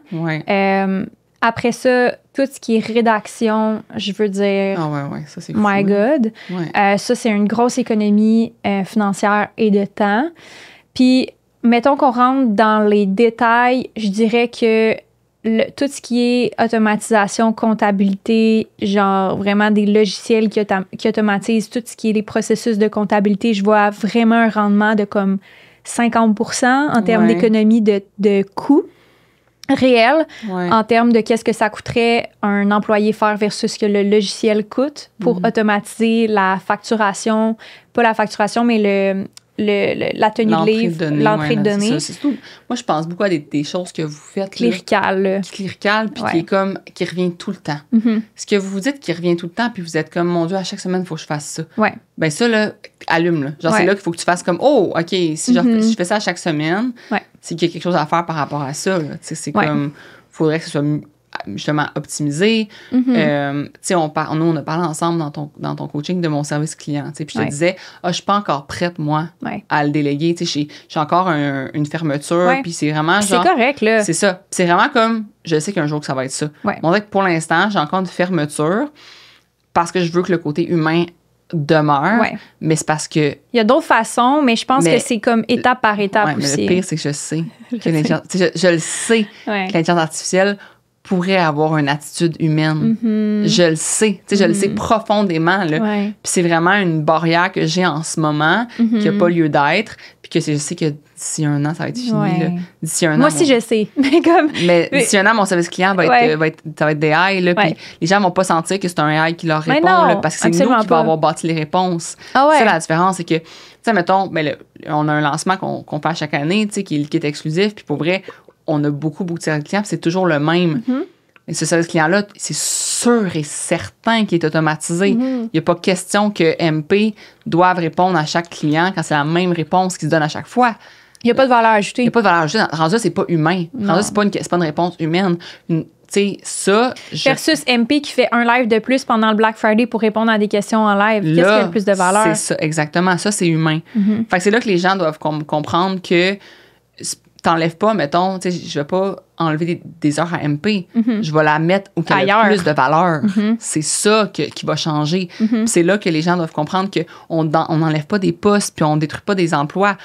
Speaker 2: Après ça, tout ce qui est rédaction, je veux dire...
Speaker 1: ça c'est
Speaker 2: My God. Ça, c'est une grosse économie financière et de temps. Puis, mettons qu'on rentre dans les détails, je dirais que tout ce qui est automatisation, comptabilité, genre vraiment des logiciels qui automatisent tout ce qui est les processus de comptabilité, je vois vraiment un rendement de comme 50% en termes d'économie de coûts réels, en termes de qu'est-ce que ça coûterait un employé faire versus ce que le logiciel coûte pour automatiser la facturation, pas la facturation, mais la tenue de livre, l'entrée de données.
Speaker 1: C'est tout. Moi, je pense beaucoup à des choses que vous faites.
Speaker 2: Cléricales.
Speaker 1: Cléricales, puis qui revient tout le temps. Ce que vous vous dites qui revient tout le temps, puis vous êtes comme, mon Dieu, à chaque semaine, il faut que je fasse ça. Ben ça, là, allume, là. Genre, c'est là qu'il faut que tu fasses comme, oh, OK, si je fais ça à chaque semaine, c'est qu'il y a quelque chose à faire par rapport à ça. C'est comme, il faudrait que ce soit justement optimisé. Tu sais, on a parlé ensemble dans ton coaching de mon service client. Puis je te disais, je suis pas encore prête, moi, à le déléguer. Tu sais, j'ai encore une fermeture. Puis c'est vraiment genre.
Speaker 2: C'est correct, là.
Speaker 1: C'est ça. C'est vraiment comme, je sais qu'un jour que ça va être ça. On dirait que pour l'instant, j'ai encore une fermeture parce que je veux que le côté humain demeure, mais c'est parce que...
Speaker 2: Il y a d'autres façons, mais je pense que c'est comme étape par étape aussi.
Speaker 1: Mais le pire, c'est que je sais que je le sais que l'intelligence artificielle pourrait avoir une attitude humaine. Je le sais. Je le sais profondément. Là. Puis c'est vraiment une barrière que j'ai en ce moment qui n'a pas lieu d'être. Puis que je sais que d'ici 1 an, ça va être fini. Là. D'ici 1 an...
Speaker 2: Moi aussi, je sais.
Speaker 1: Mais d'ici 1 an, mon service client va être des AI. Là, puis les gens ne vont pas sentir que c'est un AI qui leur répond. Là, parce que c'est nous qui va avoir bâti les réponses. C'est la différence. C'est que, tu sais, mettons, on a un lancement qu'on fait à chaque année, tu sais, qui est exclusif. Puis pour vrai, on a beaucoup de services clients, puis c'est toujours le même. Et ce service client-là, c'est sûr et certain qu'il est automatisé. Il n'y a pas question que MP doive répondre à chaque client quand c'est la même réponse qui se donne à chaque fois.
Speaker 2: Il n'y a pas de valeur ajoutée.
Speaker 1: Il n'y a pas de valeur ajoutée. Rendu là, c'est pas humain. Rendu là, c'est pas une réponse humaine. Tu sais, ça...
Speaker 2: Versus MP qui fait un live de plus pendant le Black Friday pour répondre à des questions en live. Qu'est-ce qui a le plus de valeur?
Speaker 1: C'est ça, exactement. Ça, c'est humain. Fait que c'est là que les gens doivent comprendre que t'enlèves pas, mettons, tu sais, je vais pas enlever des heures à MP. Je vais la mettre où il y a plus de valeur. C'est ça qui va changer. C'est là que les gens doivent comprendre qu'on n'enlève pas des postes puis on détruit pas des emplois.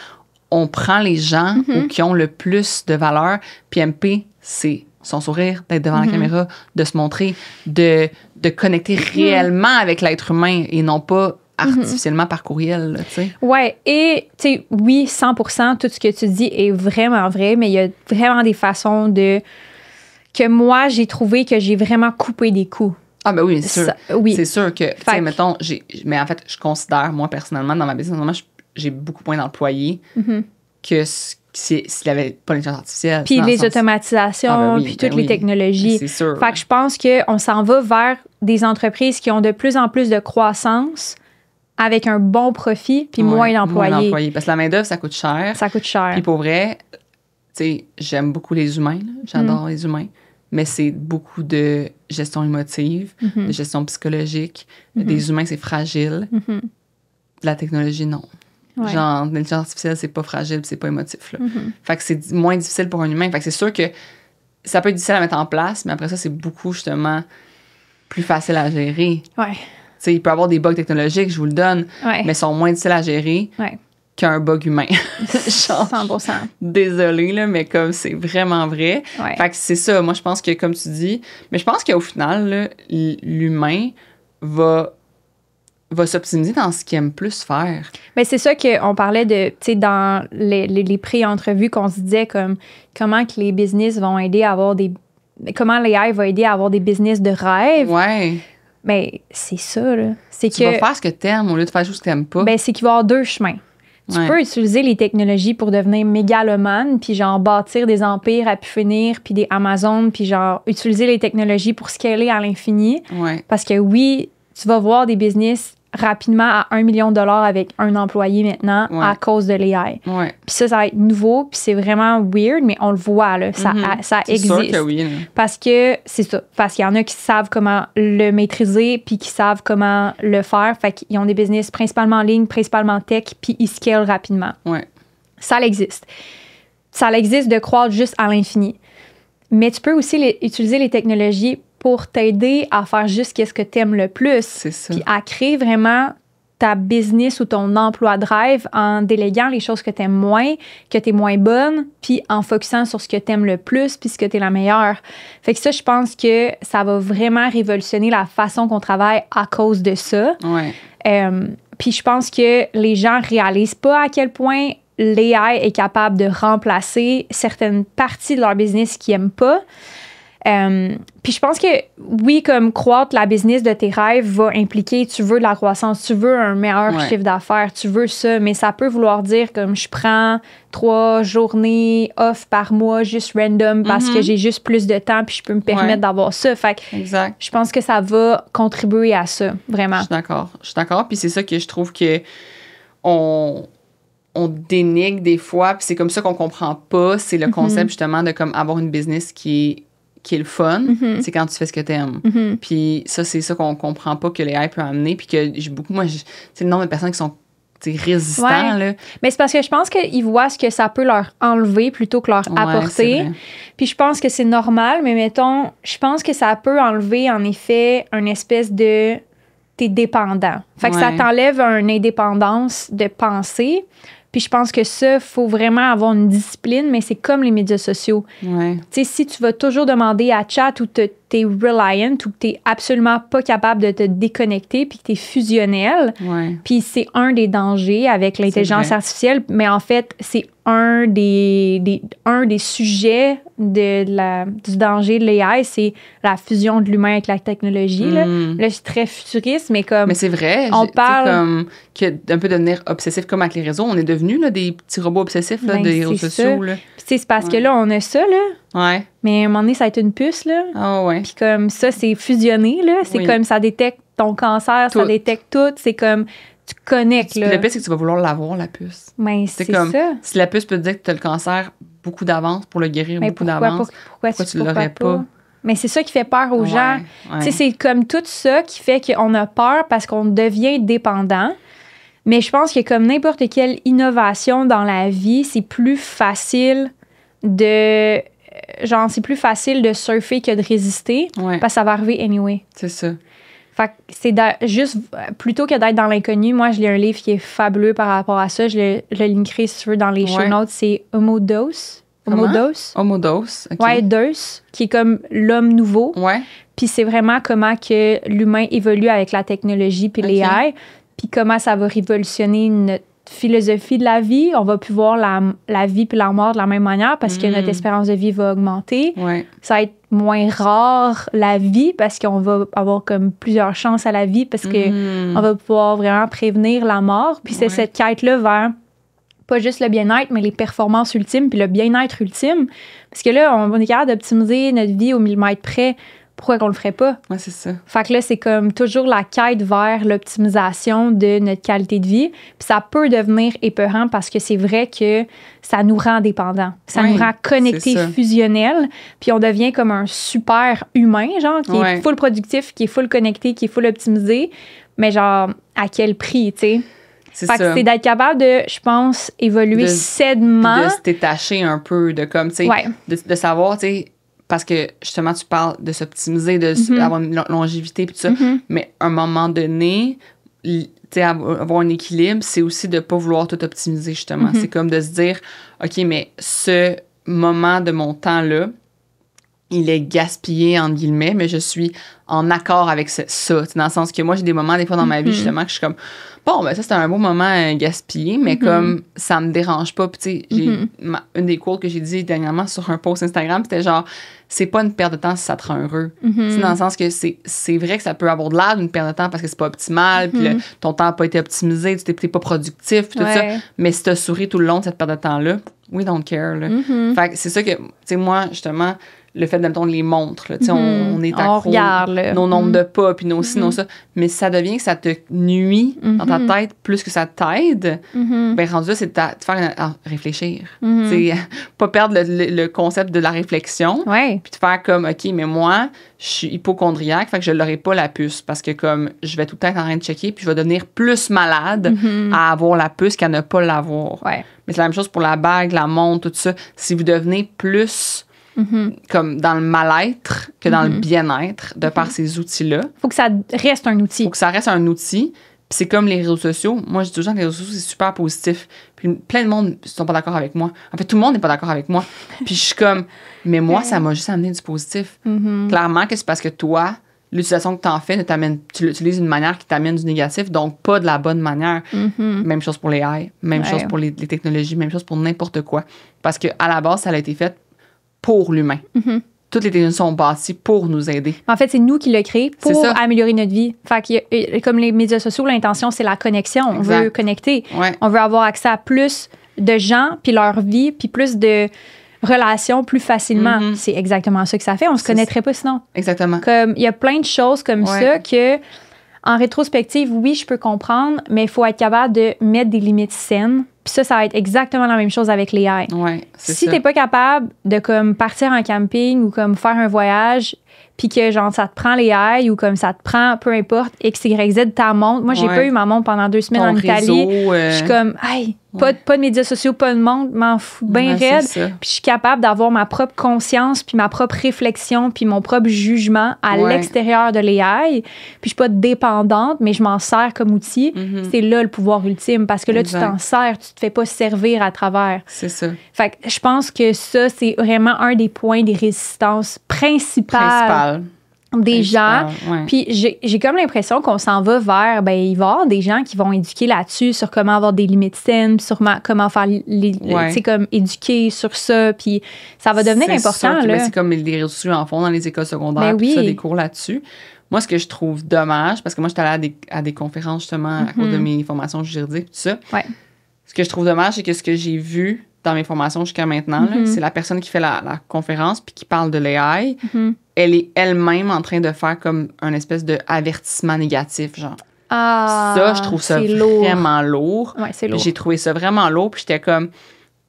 Speaker 1: On prend les gens qui ont le plus de valeur. Puis MP, c'est son sourire, d'être devant la caméra, de se montrer, de connecter réellement avec l'être humain et non pas artificiellement par courriel, tu sais.
Speaker 2: Ouais, et tu sais, oui, 100%, tout ce que tu dis est vraiment vrai, mais il y a vraiment des façons que moi, j'ai trouvé que j'ai vraiment coupé des coups.
Speaker 1: Ah ben oui, c'est sûr. C'est sûr que, tu sais, mettons, mais en fait, je considère, moi, personnellement, dans ma business, j'ai beaucoup moins d'employés que s'il n'y avait pas l'intelligence artificielle.
Speaker 2: Puis les automatisations, puis toutes les technologies.
Speaker 1: C'est sûr.
Speaker 2: Fait que je pense qu'on s'en va vers des entreprises qui ont de plus en plus de croissance avec un bon profit, puis moins d'employés.
Speaker 1: Parce que la main-d'œuvre, ça coûte cher.
Speaker 2: Ça coûte cher.
Speaker 1: Puis pour vrai, tu sais, j'aime beaucoup les humains. J'adore les humains. Mais c'est beaucoup de gestion émotive, de gestion psychologique. Des humains, c'est fragile. La technologie, non. Genre, l'intelligence artificielle, c'est pas fragile, c'est pas émotif. Là. Fait que c'est moins difficile pour un humain. Fait que c'est sûr que ça peut être difficile à mettre en place, mais après ça, c'est beaucoup, justement, plus facile à gérer. T'sais, il peut y avoir des bugs technologiques, je vous le donne, mais sont moins difficiles à gérer qu'un bug humain. Genre,
Speaker 2: 100%.
Speaker 1: Désolée, là, mais comme c'est vraiment vrai. Fait que c'est ça, moi, je pense que, comme tu dis, mais je pense qu'au final, là, l'humain va s'optimiser dans ce qu'il aime plus faire.
Speaker 2: Mais c'est ça qu'on parlait de, tu sais, dans les pré-entrevues, qu'on se disait comme comment que les business vont aider à avoir des... Comment l'AI va aider à avoir des business de rêve. Mais c'est ça, là.
Speaker 1: Tu vas faire ce que t'aimes au lieu de faire juste ce que t'aimes pas.
Speaker 2: Ben, c'est qu'il va y avoir deux chemins. Tu peux utiliser les technologies pour devenir mégalomane, puis genre bâtir des empires à pu finir, puis des Amazones, puis genre utiliser les technologies pour scaler à l'infini. Parce que oui, tu vas voir des business rapidement à 1 million de dollars avec un employé maintenant à cause de l'AI. Puis ça va être nouveau, puis c'est vraiment weird, mais on le voit, là, ça existe.
Speaker 1: C'est sûr que oui.
Speaker 2: Parce que c'est ça, parce qu'il y en a qui savent comment le maîtriser, puis qui savent comment le faire, fait qu'ils ont des business principalement en ligne, principalement tech, puis ils scalent rapidement. Ça existe. Ça existe de croître juste à l'infini. Mais tu peux aussi utiliser les technologies pour t'aider à faire juste ce que tu aimes le plus.
Speaker 1: C'est ça.
Speaker 2: Puis à créer vraiment ta business ou ton emploi de rêve en déléguant les choses que tu aimes moins, que tu es moins bonne, puis en focusant sur ce que tu aimes le plus, puis ce que tu es la meilleure. Fait que ça, je pense que ça va vraiment révolutionner la façon qu'on travaille à cause de ça. Puis je pense que les gens réalisent pas à quel point l'AI est capable de remplacer certaines parties de leur business qu'ils n'aiment pas. Puis je pense que, oui, comme croître la business de tes rêves va impliquer, tu veux de la croissance, tu veux un meilleur chiffre d'affaires, tu veux ça, mais ça peut vouloir dire comme je prends 3 journées off par mois, juste random, parce que j'ai juste plus de temps puis je peux me permettre d'avoir ça. Fait que je pense que ça va contribuer à ça, vraiment.
Speaker 1: Je suis d'accord. Puis c'est ça que je trouve que on dénigre des fois, puis c'est comme ça qu'on comprend pas, c'est le concept justement de comme avoir une business qui est le fun, c'est quand tu fais ce que t'aimes. Puis ça, c'est ça qu'on comprend pas que l'AI peut amener, puis que j'ai beaucoup, c'est le nombre de personnes qui sont résistants, là.
Speaker 2: Mais c'est parce que je pense qu'ils voient ce que ça peut leur enlever plutôt que leur apporter. Puis je pense que c'est normal, mais mettons, je pense que ça peut enlever, en effet, une espèce de... t'es dépendant. Fait que ça t'enlève une indépendance de pensée. Puis je pense que ça, il faut vraiment avoir une discipline, mais c'est comme les médias sociaux. Tu sais, si tu vas toujours demander à chat ou t'es reliant ou que t'es absolument pas capable de te déconnecter puis que t'es fusionnel, puis c'est un des dangers avec l'intelligence artificielle, mais en fait, c'est un des sujets du danger de l'AI, c'est la fusion de l'humain avec la technologie. Là, c'est très futuriste, mais comme...
Speaker 1: Mais c'est vrai.
Speaker 2: On parle...
Speaker 1: comme d'un peu devenir obsessif comme avec les réseaux. On est devenus là, des petits robots obsessifs là, des réseaux sociaux. Là.
Speaker 2: C'est parce que là, on a ça, là. Mais à un moment donné, ça va être une puce, là. Puis comme ça, c'est fusionné, là. C'est comme ça détecte ton cancer, ça détecte tout. C'est comme... Tu connectes, là.
Speaker 1: Le pire, c'est que tu vas vouloir l'avoir, la puce.
Speaker 2: Mais c'est
Speaker 1: comme,
Speaker 2: ça.
Speaker 1: Si la puce peut te dire que tu as le cancer beaucoup d'avance pour le guérir, beaucoup d'avance, pourquoi tu l'aurais pas?
Speaker 2: Mais c'est ça qui fait peur aux gens. Tu sais, c'est comme tout ça qui fait qu'on a peur parce qu'on devient dépendant. Mais je pense que comme n'importe quelle innovation dans la vie, c'est plus facile de... Genre, c'est plus facile de surfer que de résister parce que ça va arriver anyway.
Speaker 1: C'est ça.
Speaker 2: Fait que c'est juste, plutôt que d'être dans l'inconnu, moi, je lis un livre qui est fabuleux par rapport à ça. Je le linkerai, si tu veux, dans les show notes. C'est Homo Dos.
Speaker 1: Homo Dos, OK.
Speaker 2: Ouais, Dos, qui est comme l'homme nouveau. Puis c'est vraiment comment que l'humain évolue avec la technologie puis l'AI, puis comment ça va révolutionner notre philosophie de la vie. On va plus voir la vie puis la mort de la même manière parce que notre espérance de vie va augmenter. Ça va être moins rare, la vie, parce qu'on va avoir comme plusieurs chances à la vie parce que on va pouvoir vraiment prévenir la mort. Puis c'est cette quête-là vers pas juste le bien-être, mais les performances ultimes puis le bien-être ultime. Parce que là, on est capable d'optimiser notre vie au millimètre près. Pourquoi qu'on le ferait pas?
Speaker 1: C'est ça.
Speaker 2: Fait que là, c'est comme toujours la quête vers l'optimisation de notre qualité de vie. Puis ça peut devenir épeurant parce que c'est vrai que ça nous rend dépendants. Ça nous rend connectés, fusionnels. Puis on devient comme un super humain, genre, qui est full productif, qui est full connecté, qui est full optimisé. Mais genre, à quel prix, tu sais? Fait que c'est d'être capable de, je pense, évoluer sainement.
Speaker 1: De se détacher un peu, de comme, tu sais, de savoir, tu sais, parce que justement, tu parles de s'optimiser, d'avoir une longévité, puis tout ça. Mais à un moment donné, tu sais, avoir un équilibre, c'est aussi de ne pas vouloir tout optimiser, justement. C'est comme de se dire, OK, mais ce moment de mon temps-là, il est gaspillé, entre guillemets, mais je suis en accord avec ça. Dans le sens que moi, j'ai des moments, des fois, dans ma vie, justement, que je suis comme, bon, ben ça, c'était un beau moment gaspillé, mais comme ça me dérange pas. Puis, tu sais, une des quotes que j'ai dit dernièrement sur un post Instagram, c'était genre, c'est pas une perte de temps si ça te rend heureux. Dans le sens que c'est vrai que ça peut avoir de l'air d'une perte de temps parce que c'est pas optimal, puis ton temps n'a pas été optimisé, tu t'es pas productif, puis tout ça. Mais si t'as souri tout le long de cette perte de temps-là, we don't care, là. Fait que c'est ça que, tu sais, moi, justement, le fait, mettons, les montres, là, tu sais, on est accro, nos nombres de pas, puis nos ci, nos ça. Mais si ça devient que ça te nuit dans ta tête plus que ça t'aide, ben rendu là, c'est de faire réfléchir. Tu sais, pas perdre le concept de la réflexion, puis de faire comme, OK, mais moi, je suis hypochondriaque, fait que je l'aurai pas la puce, parce que comme, je vais tout le temps être en train de checker, puis je vais devenir plus malade à avoir la puce qu'à ne pas l'avoir. Mais c'est la même chose pour la bague, la montre, tout ça. Si vous devenez plus... comme dans le mal-être que dans le bien-être de par ces outils-là.
Speaker 2: Faut que ça reste un outil.
Speaker 1: Faut que ça reste un outil. Puis c'est comme les réseaux sociaux. Moi, je dis toujours que les réseaux sociaux, c'est super positif. Puis plein de monde ne sont pas d'accord avec moi. En fait, tout le monde n'est pas d'accord avec moi. Puis je suis comme, mais moi, ça m'a juste amené du positif. Clairement que c'est parce que toi, l'utilisation que tu en fais, tu l'utilises d'une manière qui t'amène du négatif, donc pas de la bonne manière. Même chose pour les AI, même chose pour les technologies, même chose pour n'importe quoi. Parce qu'à la base, ça a été fait pour l'humain. toutes les technologies sont bâties pour nous aider.
Speaker 2: En fait, c'est nous qui l'a créé pour améliorer notre vie. Fait que, comme les médias sociaux, l'intention, c'est la connexion. On veut connecter.
Speaker 1: Ouais.
Speaker 2: On veut avoir accès à plus de gens, puis leur vie, puis plus de relations plus facilement. C'est exactement ça que ça fait. On se connaîtrait pas sinon.
Speaker 1: Exactement.
Speaker 2: Comme, il y a plein de choses comme ça que, en rétrospective, oui, je peux comprendre, mais il faut être capable de mettre des limites saines. Puis ça va être exactement la même chose avec l'AI.
Speaker 1: Ouais,
Speaker 2: si t'es pas capable de comme partir en camping ou comme faire un voyage, puis que genre ça te prend l'AI ou comme ça te prend, peu importe, X, Y, Z, ta montre. Moi, j'ai pas eu ma montre pendant 2 semaines en Italie. Je suis comme, hey, pas de médias sociaux, pas de montre, m'en fous bien raide. Puis je suis capable d'avoir ma propre conscience, puis ma propre réflexion, puis mon propre jugement à l'extérieur de l'AI. Puis je suis pas dépendante, mais je m'en sers comme outil. C'est là le pouvoir ultime, parce que là, tu t'en sers, tu te fais pas servir à travers.
Speaker 1: C'est ça.
Speaker 2: Fait que je pense que ça, c'est vraiment un des points des résistances principales. Des gens. Puis j'ai comme l'impression qu'on s'en va vers, ben il va y avoir des gens qui vont éduquer là-dessus sur comment avoir des limites saines, sur comment faire tu sais, comme éduquer sur ça, puis ça va devenir important. Là.
Speaker 1: C'est comme les réseaux sociaux en font dans les écoles secondaires, puis ça, des cours là-dessus. Moi, ce que je trouve dommage, parce que moi, j'étais allée à des conférences justement à cause de mes formations juridiques, tout ça. Ce que je trouve dommage, c'est que ce que j'ai vu dans mes formations jusqu'à maintenant, là, c'est la personne qui fait la conférence puis qui parle de l'AI, elle est elle-même en train de faire comme un espèce d'avertissement négatif, genre. Ça, je trouve ça vraiment lourd.
Speaker 2: Ouais, c'est lourd.
Speaker 1: J'ai trouvé ça vraiment lourd, puis j'étais comme...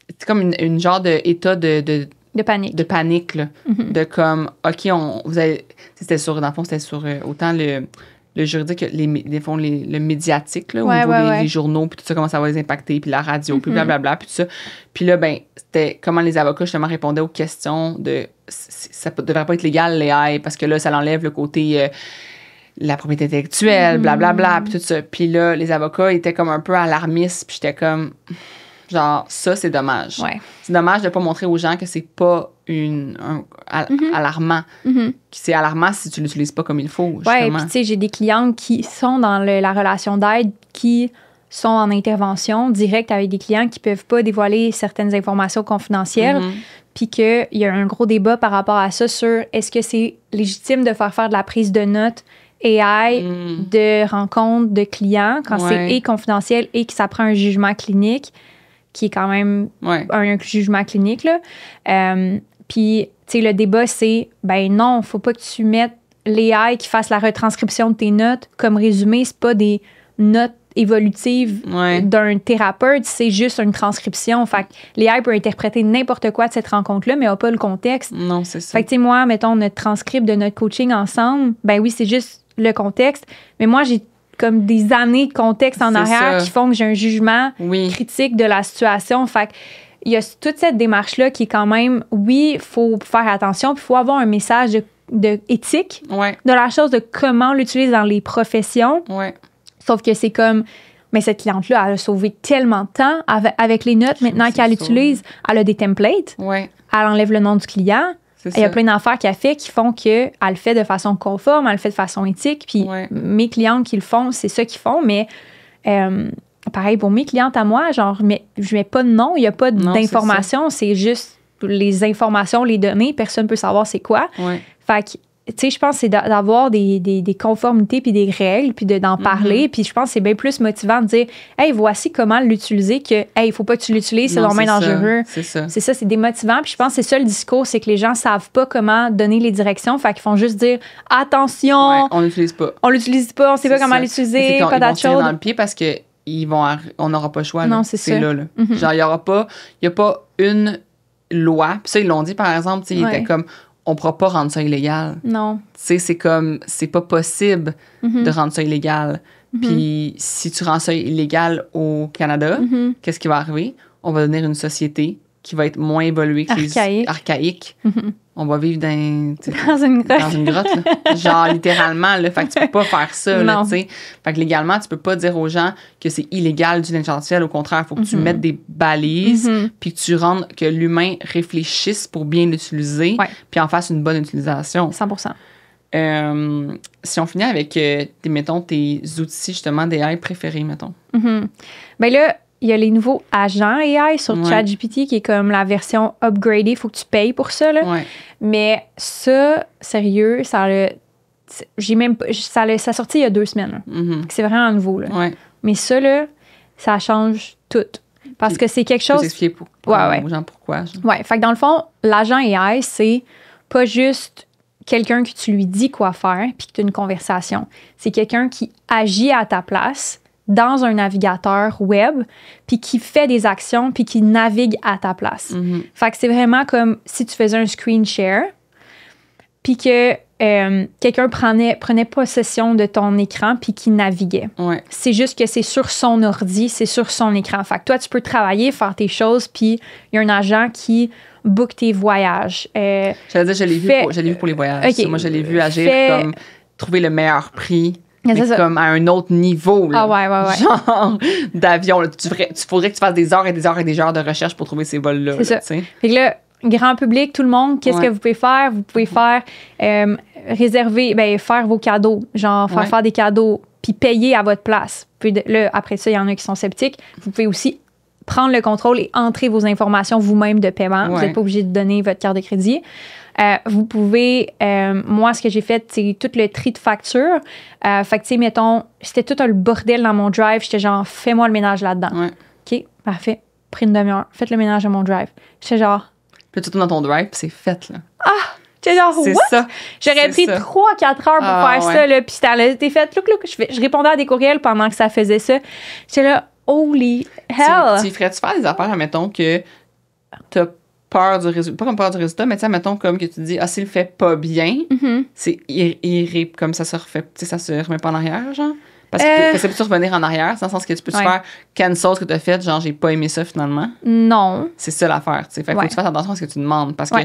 Speaker 1: C'est comme une genre d'état de
Speaker 2: panique.
Speaker 1: De panique, là. De comme, OK, vous avez... C'était sur, dans le fond, c'était sur autant le juridique, le médiatique, là, au niveau des journaux, puis tout ça, comment ça va les impacter, puis la radio, puis blablabla, puis tout ça. Puis là, ben, c'était comment les avocats, justement, répondaient aux questions de... Ça ne devrait pas être légal, l'AI, parce que là, ça enlève le côté... la propriété intellectuelle, blablabla, puis tout ça. Puis là, les avocats étaient comme un peu alarmistes, puis j'étais comme... Genre, ça, c'est dommage. C'est dommage de ne pas montrer aux gens que c'est pas alarmant. C'est alarmant si tu ne l'utilises pas comme il faut, justement.
Speaker 2: Oui, puis tu sais, j'ai des clientes qui sont dans la relation d'aide, qui sont en intervention directe avec des clients qui peuvent pas dévoiler certaines informations confidentielles, puis qu'il y a un gros débat par rapport à ça sur est-ce que c'est légitime de faire de la prise de notes AI de rencontres de clients quand c'est confidentiel et que ça prend un jugement clinique qui est quand même un jugement clinique, là. Puis, tu sais, le débat, c'est, ben non, faut pas que tu mettes l'AI qui fasse la retranscription de tes notes comme résumé. C'est pas des notes évolutives d'un thérapeute, c'est juste une transcription. Fait que l'AI peut interpréter n'importe quoi de cette rencontre-là, mais n'a pas le contexte.
Speaker 1: Non, c'est ça.
Speaker 2: Fait que, tu sais, moi, mettons, notre transcript de notre coaching ensemble, ben oui, c'est juste le contexte. Mais moi, j'ai comme des années de contexte en arrière qui font que j'ai un jugement critique de la situation. Fait que il y a toute cette démarche-là qui est quand même, oui, il faut faire attention, puis il faut avoir un message de éthique de la chose, de comment on l'utilise dans les professions. Sauf que c'est comme, mais cette cliente-là, elle a sauvé tellement de temps avec les notes. Maintenant qu'elle l'utilise, elle a des templates. Elle enlève le nom du client. Il y a plein d'affaires qu'elle fait qui font qu'elle le fait de façon conforme, elle le fait de façon éthique. Puis mes clientes qui le font, c'est ça qu'ils font. Mais pareil, pour mes clientes à moi, genre, je mets pas de nom, il n'y a pas d'informations. C'est juste les informations, les données. Personne ne peut savoir c'est quoi. Fait que, tu sais, je pense que c'est d'avoir des conformités puis des règles puis d'en parler. Puis je pense que c'est bien plus motivant de dire « Hey, voici comment l'utiliser que « Hey, il faut pas que tu l'utilises, c'est vraiment dangereux. » C'est ça, c'est démotivant. Puis je pense que c'est ça le discours, c'est que les gens savent pas comment donner les directions. Fait qu'ils font juste dire « Attention!
Speaker 1: On l'utilise pas.
Speaker 2: On l'utilise pas, on sait pas comment l'utiliser, patate chaude. »
Speaker 1: Ils vont tirer dans le pied parce que on n'aura pas le choix. Là.
Speaker 2: Non, c'est ça.
Speaker 1: Là. Genre, il y a pas une loi. Puis ça, ils l'ont dit, par exemple, ils étaient comme... On ne pourra pas rendre ça illégal.
Speaker 2: Non.
Speaker 1: Tu sais, c'est comme, c'est pas possible de rendre ça illégal. Puis si tu rends ça illégal au Canada, qu'est-ce qui va arriver? On va devenir une société qui va être moins évoluée que les archaïques. On va vivre dans une grotte. Là. Genre, littéralement, là. Fait que tu peux pas faire ça, là, tu sais. Fait que légalement, tu peux pas dire aux gens que c'est illégal du l'intelligence artificielle. Au contraire, il faut que tu mettes des balises puis que tu rendes que l'humain réfléchisse pour bien l'utiliser puis en fasse une bonne utilisation.
Speaker 2: 100%.
Speaker 1: Si on finit avec, mettons, tes outils, justement, d'AI préférés, mettons.
Speaker 2: Ben là, il y a les nouveaux agents AI sur ChatGPT qui est comme la version upgradée. Il faut que tu payes pour ça. Là.
Speaker 1: Ouais.
Speaker 2: Mais ça, sérieux, ça a sorti il y a 2 semaines. C'est vraiment nouveau. Là.
Speaker 1: Ouais.
Speaker 2: Mais ça, là, ça change tout. Parce que c'est quelque chose...
Speaker 1: Tu peux t'expliquer aux gens pourquoi.
Speaker 2: Ouais. Fait que dans le fond, l'agent AI, c'est pas juste quelqu'un que tu lui dis quoi faire puis que tu as une conversation. C'est quelqu'un qui agit à ta place dans un navigateur web, puis qui fait des actions, puis qui navigue à ta place. Fait que c'est vraiment comme si tu faisais un screen share, puis que quelqu'un prenait possession de ton écran, puis qui naviguait.
Speaker 1: Ouais.
Speaker 2: C'est juste que c'est sur son ordi, c'est sur son écran. Fait que toi, tu peux travailler, faire tes choses, puis il y a un agent qui book tes voyages.
Speaker 1: J'allais dire, je l'ai vu pour les voyages.
Speaker 2: Okay.
Speaker 1: Moi, je l'ai vu agir comme trouver le meilleur prix. Mais comme à un autre niveau, là.
Speaker 2: Ah ouais.
Speaker 1: Genre d'avion. Tu faudrait que tu fasses des heures et des heures et des heures de recherche pour trouver ces vols-là.
Speaker 2: C'est ça. Fait que là, grand public, tout le monde, qu'est-ce que vous pouvez faire? Vous pouvez faire réserver, faire vos cadeaux. Genre, faire des cadeaux, puis payer à votre place. Puis là, après ça, il y en a qui sont sceptiques. Vous pouvez aussi prendre le contrôle et entrer vos informations vous-même de paiement. Vous n'êtes pas obligé de donner votre carte de crédit. Vous pouvez, moi, ce que j'ai fait, c'est tout le tri de factures. Fait que, tu sais, mettons, c'était tout un bordel dans mon drive. J'étais genre, fais-moi le ménage là-dedans.
Speaker 1: Ouais.
Speaker 2: OK, parfait. Pris une demi-heure. Faites le ménage de mon drive. J'étais genre...
Speaker 1: Puis tu tournes dans ton drive, puis c'est fait, là.
Speaker 2: Ah! J'étais genre,
Speaker 1: c'est
Speaker 2: what?
Speaker 1: Ça.
Speaker 2: J'aurais pris 3-4 heures pour faire ça, là. Puis c'était fait. Look. Je répondais à des courriels pendant que ça faisait ça. J'étais là, holy hell!
Speaker 1: Tu ferais-tu faire des affaires, admettons, que t'as peur du résultat, pas comme peur du résultat, mais tu sais, mettons comme que tu dis, s'il le fait pas bien, c'est comme ça se refait, tu sais, ça se remet pas en arrière, genre. Parce que ça peut-tu revenir en arrière, dans le sens que tu peux faire cancel ce que tu as fait, genre, j'ai pas aimé ça finalement.
Speaker 2: Non.
Speaker 1: C'est ça l'affaire, tu sais. Fait que faut que tu fasses attention à ce que tu demandes, parce que.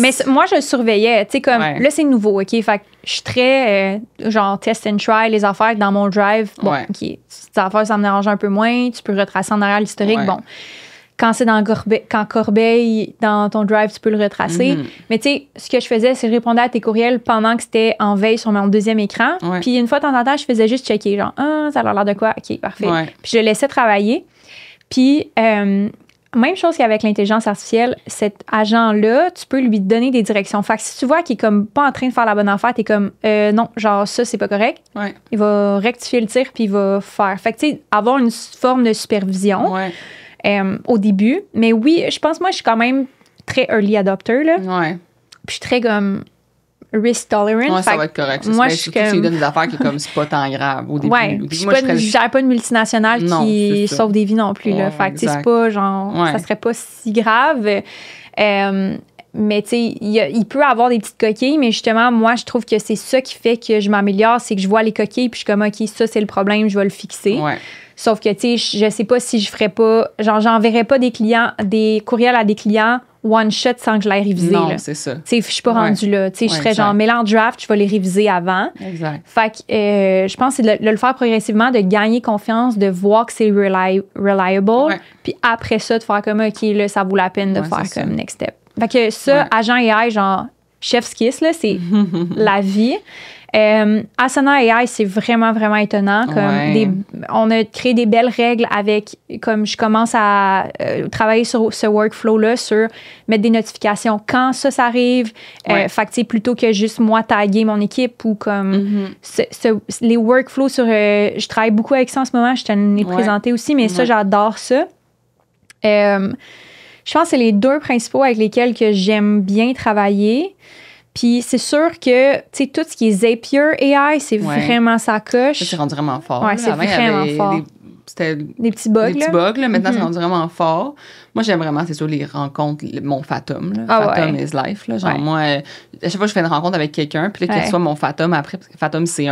Speaker 2: Mais moi, je le surveillais, tu sais, comme, là, c'est nouveau, OK? Fait que je suis très, genre, test and try, les affaires dans mon drive. Bon, OK, ces affaires, ça me dérange un peu moins, tu peux retracer en arrière l'historique, bon. Quand c'est dans Corbeil, dans ton drive, tu peux le retracer. Mais tu sais, ce que je faisais, c'est que je répondais à tes courriels pendant que c'était en veille sur mon deuxième écran. Puis une fois de temps en temps, je faisais juste checker, genre, ça a l'air de quoi? OK, parfait. Puis je laissais travailler. Puis même chose qu'avec l'intelligence artificielle, cet agent-là, tu peux lui donner des directions. Fait que si tu vois qu'il est comme pas en train de faire la bonne affaire, t'es comme, non, genre, ça, c'est pas correct. Il va rectifier le tir, puis il va faire. Fait que tu sais, avoir une forme de supervision. Au début. Mais oui, je pense, moi, je suis quand même très early adopter, là. Puis je suis très comme risk tolerant.
Speaker 1: Ouais, ça va être correct.
Speaker 2: Moi,
Speaker 1: je suis surtout que tu donnes des affaires qui est comme c'est pas tant grave au début.
Speaker 2: Je gère pas une multinationale qui sauve des vies non plus, là. Fait que c'est pas genre, ça serait pas si grave. Mais tu sais, il peut avoir des petites coquilles, mais justement, moi, je trouve que c'est ça qui fait que je m'améliore, c'est que je vois les coquilles, puis je suis comme, OK, ça, c'est le problème, je vais le fixer. Sauf que, tu sais, je sais pas si je ferais pas... Genre, j'enverrais pas des courriels à des clients one shot sans que je l'aie révisé.
Speaker 1: Non,
Speaker 2: là.
Speaker 1: c'est ça.
Speaker 2: Tu sais, je suis pas rendue là. Tu sais, je ferais genre, mets-le en draft, je vais les réviser avant.
Speaker 1: Exact.
Speaker 2: Fait que je pense que c'est de le faire progressivement, de gagner confiance, de voir que c'est reliable. Puis après ça, de faire comme, OK, là, ça vaut la peine de faire comme next step. Fait que ça, agent AI, genre, chef's kiss, là, c'est la vie. Asana AI, c'est vraiment, vraiment étonnant. On a créé des belles règles avec, comme je commence à travailler sur ce workflow-là, sur mettre des notifications quand ça arrive. Fait que, tu sais, plutôt que juste moi taguer mon équipe ou comme les workflows sur. Je travaille beaucoup avec ça en ce moment, je t'en ai présenté aussi, mais ça, j'adore ça. Je pense que c'est les 2 principaux avec lesquels que j'aime bien travailler. Puis c'est sûr que, tu sais, tout ce qui est Zapier AI, c'est vraiment sa coche.
Speaker 1: Ça, c'est rendu vraiment fort.
Speaker 2: Ouais, c'est vraiment fort.
Speaker 1: C'était
Speaker 2: des petits bugs.
Speaker 1: Des petits bugs, là. Maintenant, c'est rendu vraiment fort. Moi, j'aime vraiment, c'est sûr, les rencontres, mon Fatum. Là. Fatum is life. Là. Genre, moi, à chaque fois que je fais une rencontre avec quelqu'un, puis là, qu'il reçoit mon Fatum après, parce que Fatum, c'est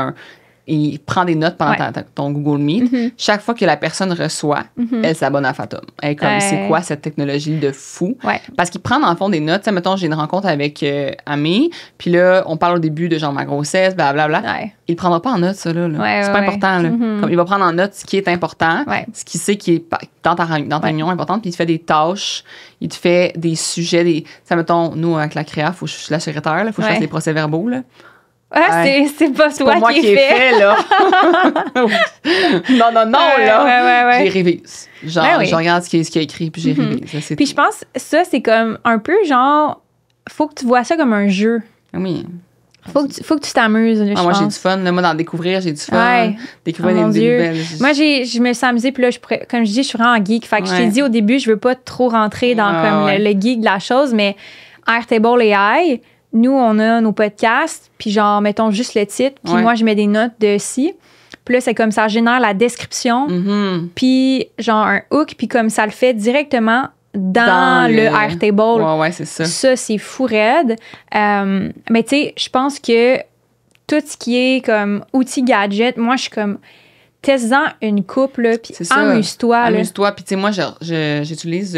Speaker 1: il prend des notes pendant ton Google Meet. Chaque fois que la personne reçoit, elle s'abonne à Fatum. Elle est comme, c'est quoi cette technologie de fou? Parce qu'il prend dans le fond des notes. Tu sais, mettons, j'ai une rencontre avec Amé, puis là, on parle au début de genre ma grossesse, blablabla. Il ne prendra pas en note, ça, là. C'est pas important, là. Comme, il va prendre en note ce qui est important, ce qu'il sait qui est dans ta réunion importante, puis il te fait des tâches, il te fait des sujets, tu sais, mettons, nous, avec la créa, faut que je suis la secrétaire, il faut que je fasse les procès-verbaux, là.
Speaker 2: Ah,
Speaker 1: Ouais.
Speaker 2: c'est pas
Speaker 1: C'est
Speaker 2: toi
Speaker 1: pas moi
Speaker 2: qui
Speaker 1: qui
Speaker 2: est
Speaker 1: ai
Speaker 2: fait.
Speaker 1: fait, là. Non, là.
Speaker 2: Ouais.
Speaker 1: J'ai révise. Genre,
Speaker 2: Ben oui.
Speaker 1: je regarde ce qu'il y a écrit, puis j'ai révise. Ça, c'est
Speaker 2: Puis
Speaker 1: tout.
Speaker 2: je pense que ça, c'est comme un peu genre, faut que tu vois ça comme un jeu.
Speaker 1: Oui.
Speaker 2: Faut que tu t'amuses, là,
Speaker 1: Ah,
Speaker 2: je
Speaker 1: moi, j'ai du
Speaker 2: pense.
Speaker 1: fun. Là, moi, d'en découvrir, j'ai du fun.
Speaker 2: Ouais.
Speaker 1: Découvrir
Speaker 2: Oh, mon
Speaker 1: des
Speaker 2: Dieu.
Speaker 1: nouvelles.
Speaker 2: Moi, je me suis amusée, puis là, comme je dis, je suis vraiment geek. Fait que je t'ai
Speaker 1: Ouais.
Speaker 2: dit au début, je veux pas trop rentrer dans comme
Speaker 1: ouais.
Speaker 2: le geek de la chose, mais Airtable AI, nous, on a nos podcasts, puis genre, mettons juste le titre, puis
Speaker 1: Ouais.
Speaker 2: moi, je mets des notes dessus. Puis là, c'est comme ça génère la description,
Speaker 1: Mhm.
Speaker 2: puis genre un hook, puis comme ça le fait directement dans le Airtable.
Speaker 1: Ouais, c'est ça.
Speaker 2: Ça, c'est fou raide. Mais tu sais, je pense que tout ce qui est comme outils gadget, moi, je suis comme, teste-en une coupe, là, puis
Speaker 1: C'est ça.
Speaker 2: amuse-toi. Là.
Speaker 1: Amuse-toi. Puis, tu sais, moi, j'utilise.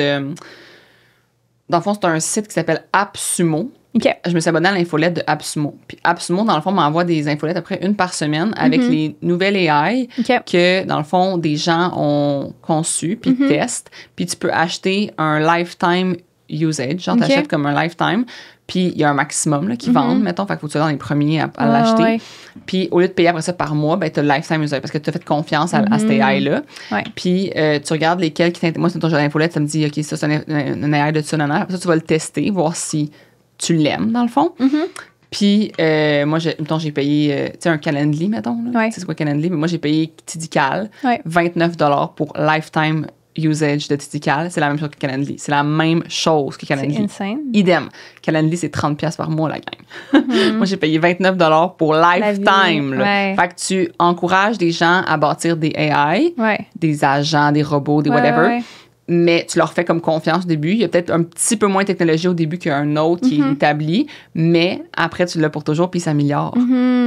Speaker 1: Dans le fond, c'est un site qui s'appelle AppSumo.
Speaker 2: OK.
Speaker 1: Je me suis abonnée à l'infolette de AppSumo. Puis AppSumo, dans le fond, m'envoie des infolettes à peu près une par semaine avec les nouvelles AI
Speaker 2: OK.
Speaker 1: que, dans le fond, des gens ont conçues puis testent. Puis tu peux acheter un lifetime usage. Genre,
Speaker 2: OK.
Speaker 1: t'achètes comme un lifetime. Puis il y a un maximum là, qui vendent, mettons. Fait qu'il faut que tu sois dans les premiers à l'acheter.
Speaker 2: Ouais.
Speaker 1: Puis au lieu de payer après ça par mois, ben, tu as le lifetime usage parce que tu as fait confiance à cette AI-là.
Speaker 2: Ouais.
Speaker 1: Puis tu regardes lesquels qui t'intéressent. Moi, c'est ton jeu d'infolette, ça me dit, OK, ça, c'est un AI de ça, nanana. Après ça, tu vas le tester, voir si tu l'aimes, dans le fond. Puis, moi, mettons, j'ai payé, tu sais, un Calendly, mettons. Là.
Speaker 2: Ouais.
Speaker 1: Tu sais, c'est quoi Calendly? Mais moi, j'ai payé Tidical,
Speaker 2: Ouais.
Speaker 1: 29 $ pour lifetime usage de Tidical. C'est la même chose que Calendly. C'est la même chose que
Speaker 2: C'est
Speaker 1: Calendly.
Speaker 2: insane.
Speaker 1: Idem. Calendly, c'est 30$ par mois, la gang. Moi, j'ai payé 29 $ pour lifetime. Là.
Speaker 2: Ouais.
Speaker 1: Fait que tu encourages des gens à bâtir des AI,
Speaker 2: Ouais.
Speaker 1: des agents, des robots, des
Speaker 2: Ouais,
Speaker 1: whatever.
Speaker 2: ouais.
Speaker 1: Mais tu leur fais comme confiance au début. Il y a peut-être un petit peu moins de technologie au début qu'un autre qui est établi, mais après, tu l'as pour toujours, puis il s'améliore.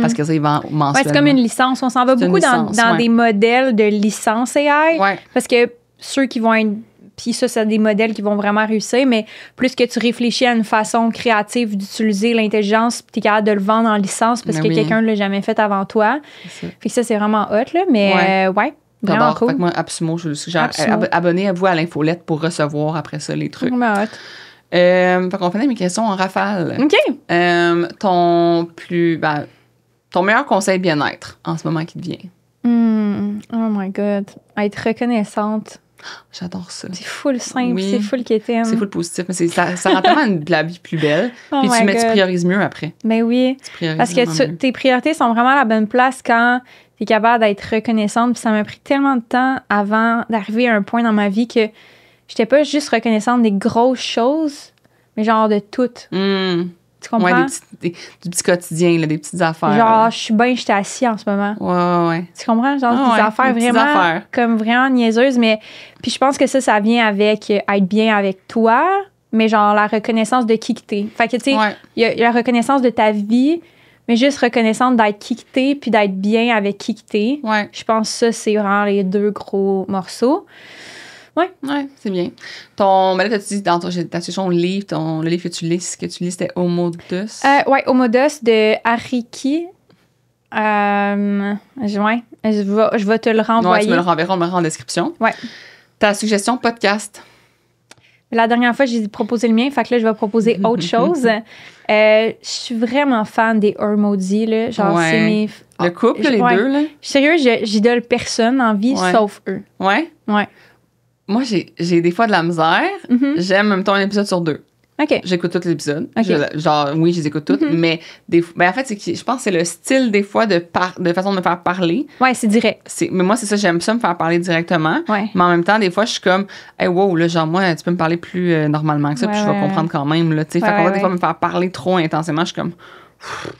Speaker 1: Parce que ça, il vend mensuellement.
Speaker 2: Ouais, c'est comme une licence. On s'en va
Speaker 1: C'est
Speaker 2: beaucoup
Speaker 1: une
Speaker 2: dans
Speaker 1: licence, ouais.
Speaker 2: des modèles de licence AI.
Speaker 1: Ouais.
Speaker 2: Parce que ceux qui vont être. Puis ça, c'est des modèles qui vont vraiment réussir, mais plus que tu réfléchis à une façon créative d'utiliser l'intelligence, puis tu es capable de le vendre en licence parce
Speaker 1: Mais
Speaker 2: que
Speaker 1: oui.
Speaker 2: quelqu'un ne l'a jamais fait avant toi.
Speaker 1: C'est ça.
Speaker 2: Fait que ça, c'est vraiment hot, là. Mais ouais, vraiment
Speaker 1: J'adore. Fait
Speaker 2: cool.
Speaker 1: que moi, AppSumo, je le suggère.
Speaker 2: AppSumo.
Speaker 1: Abonnez-vous à l'infolette pour recevoir après ça les trucs.
Speaker 2: Vraiment hot.
Speaker 1: Fait qu'on finit mes questions en rafale.
Speaker 2: OK.
Speaker 1: Ton meilleur conseil bien-être en ce moment qui te vient.
Speaker 2: Oh my God. Être reconnaissante.
Speaker 1: J'adore ça.
Speaker 2: C'est full simple,
Speaker 1: Oui.
Speaker 2: c'est full quétaine.
Speaker 1: C'est full positif, mais ça rend tellement la vie plus belle.
Speaker 2: Oh
Speaker 1: Puis
Speaker 2: my
Speaker 1: tu
Speaker 2: God.
Speaker 1: priorises mieux après.
Speaker 2: Mais oui.
Speaker 1: Tu priorises
Speaker 2: Parce
Speaker 1: vraiment
Speaker 2: que
Speaker 1: mieux.
Speaker 2: tes priorités sont vraiment à la bonne place quand tu es capable d'être reconnaissante. Puis ça m'a pris tellement de temps avant d'arriver à un point dans ma vie que j'étais pas juste reconnaissante des grosses choses, mais genre de toutes. Tu comprends?
Speaker 1: Ouais, du petit quotidien, là, des petites affaires.
Speaker 2: Genre, j'étais assis en ce moment.
Speaker 1: Ouais.
Speaker 2: Tu comprends? Genre,
Speaker 1: Ah
Speaker 2: des
Speaker 1: ouais,
Speaker 2: affaires
Speaker 1: des petites
Speaker 2: vraiment,
Speaker 1: affaires.
Speaker 2: comme vraiment niaiseuses. Mais, puis je pense que ça vient avec être bien avec toi, mais genre la reconnaissance de qui que t'es. Fait que, tu sais,
Speaker 1: Ouais.
Speaker 2: il y a la reconnaissance de ta vie, mais juste reconnaissante d'être qui que t'es, puis d'être bien avec qui que t'es.
Speaker 1: Ouais.
Speaker 2: Je pense que ça, c'est vraiment les deux gros morceaux.
Speaker 1: Ouais, c'est bien. Mais là, t'as-tu dit, t'as-tu ton livre, le livre que tu lis, c'était Homo Deus?
Speaker 2: Ouais, Homo Deus de Ariki. Je vais te le
Speaker 1: Ouais,
Speaker 2: renvoyer.
Speaker 1: tu me le renverras, on me le rend en description.
Speaker 2: Ouais.
Speaker 1: Ta suggestion podcast?
Speaker 2: La dernière fois, j'ai proposé le mien, fait que là, je vais proposer autre chose. Je suis vraiment fan des Hormody, là. Genre,
Speaker 1: Ouais.
Speaker 2: c'est mes...
Speaker 1: Le couple, les
Speaker 2: Ouais.
Speaker 1: deux, là?
Speaker 2: Je suis sérieuse, j'idole personne en vie,
Speaker 1: Ouais.
Speaker 2: sauf eux.
Speaker 1: Ouais?
Speaker 2: Ouais.
Speaker 1: Moi, j'ai des fois de la misère. J'aime même temps un épisode sur 2.
Speaker 2: OK.
Speaker 1: J'écoute tous les épisodes.
Speaker 2: Ok.
Speaker 1: Oui, je les écoute toutes, mais en fait, je pense que c'est le style, des fois, de façon de me faire parler.
Speaker 2: Ouais, c'est direct.
Speaker 1: Mais moi, c'est ça, j'aime ça, me faire parler directement.
Speaker 2: Ouais.
Speaker 1: Mais en même temps, des fois, je suis comme, hey, wow, là, genre, moi, tu peux me parler plus normalement que ça,
Speaker 2: Ouais,
Speaker 1: puis je vais
Speaker 2: ouais.
Speaker 1: comprendre quand même, là, tu sais.
Speaker 2: Ouais,
Speaker 1: Fait qu'on va
Speaker 2: ouais,
Speaker 1: des fois me faire parler trop intensément, je suis comme,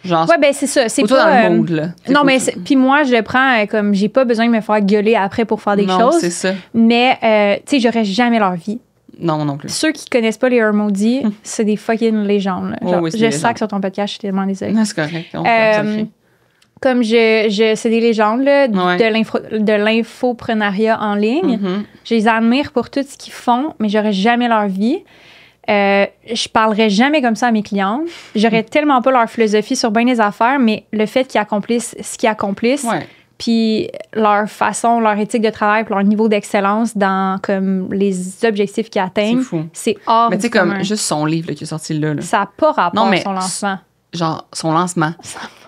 Speaker 1: genre,
Speaker 2: Ouais, ben c'est ça. C'est
Speaker 1: faut-toi
Speaker 2: pas...
Speaker 1: dans le mood, là.
Speaker 2: non, mais puis moi, je le prends comme j'ai pas besoin de me faire gueuler après pour faire des
Speaker 1: Non,
Speaker 2: choses.
Speaker 1: c'est ça.
Speaker 2: Mais, tu sais, j'aurais jamais leur vie.
Speaker 1: Non, non plus.
Speaker 2: Ceux qui connaissent pas les Hormody, c'est des fucking légendes. Là.
Speaker 1: Oh,
Speaker 2: Genre,
Speaker 1: oui, c'est
Speaker 2: je
Speaker 1: des
Speaker 2: sac
Speaker 1: légendes.
Speaker 2: sur ton podcast, je suis tellement désolée.
Speaker 1: Non, c'est correct. On fait ça, fait.
Speaker 2: Comme c'est des légendes là,
Speaker 1: Ouais.
Speaker 2: de l'infoprenariat en ligne.
Speaker 1: Mhm.
Speaker 2: Je les admire pour tout ce qu'ils font, mais j'aurais jamais leur vie. Je parlerais jamais comme ça à mes clientes. J'aurais tellement pas leur philosophie sur bien des affaires, mais le fait qu'ils accomplissent ce qu'ils accomplissent,
Speaker 1: Ouais.
Speaker 2: puis leur façon, leur éthique de travail, puis leur niveau d'excellence dans comme les objectifs qu'ils atteignent,
Speaker 1: C'est fou.
Speaker 2: c'est hors
Speaker 1: Mais tu sais,
Speaker 2: du commun.
Speaker 1: comme juste son livre là, qui est sorti là.
Speaker 2: Ça n'a pas rapport
Speaker 1: Non, mais
Speaker 2: à son lancement.
Speaker 1: genre, son lancement.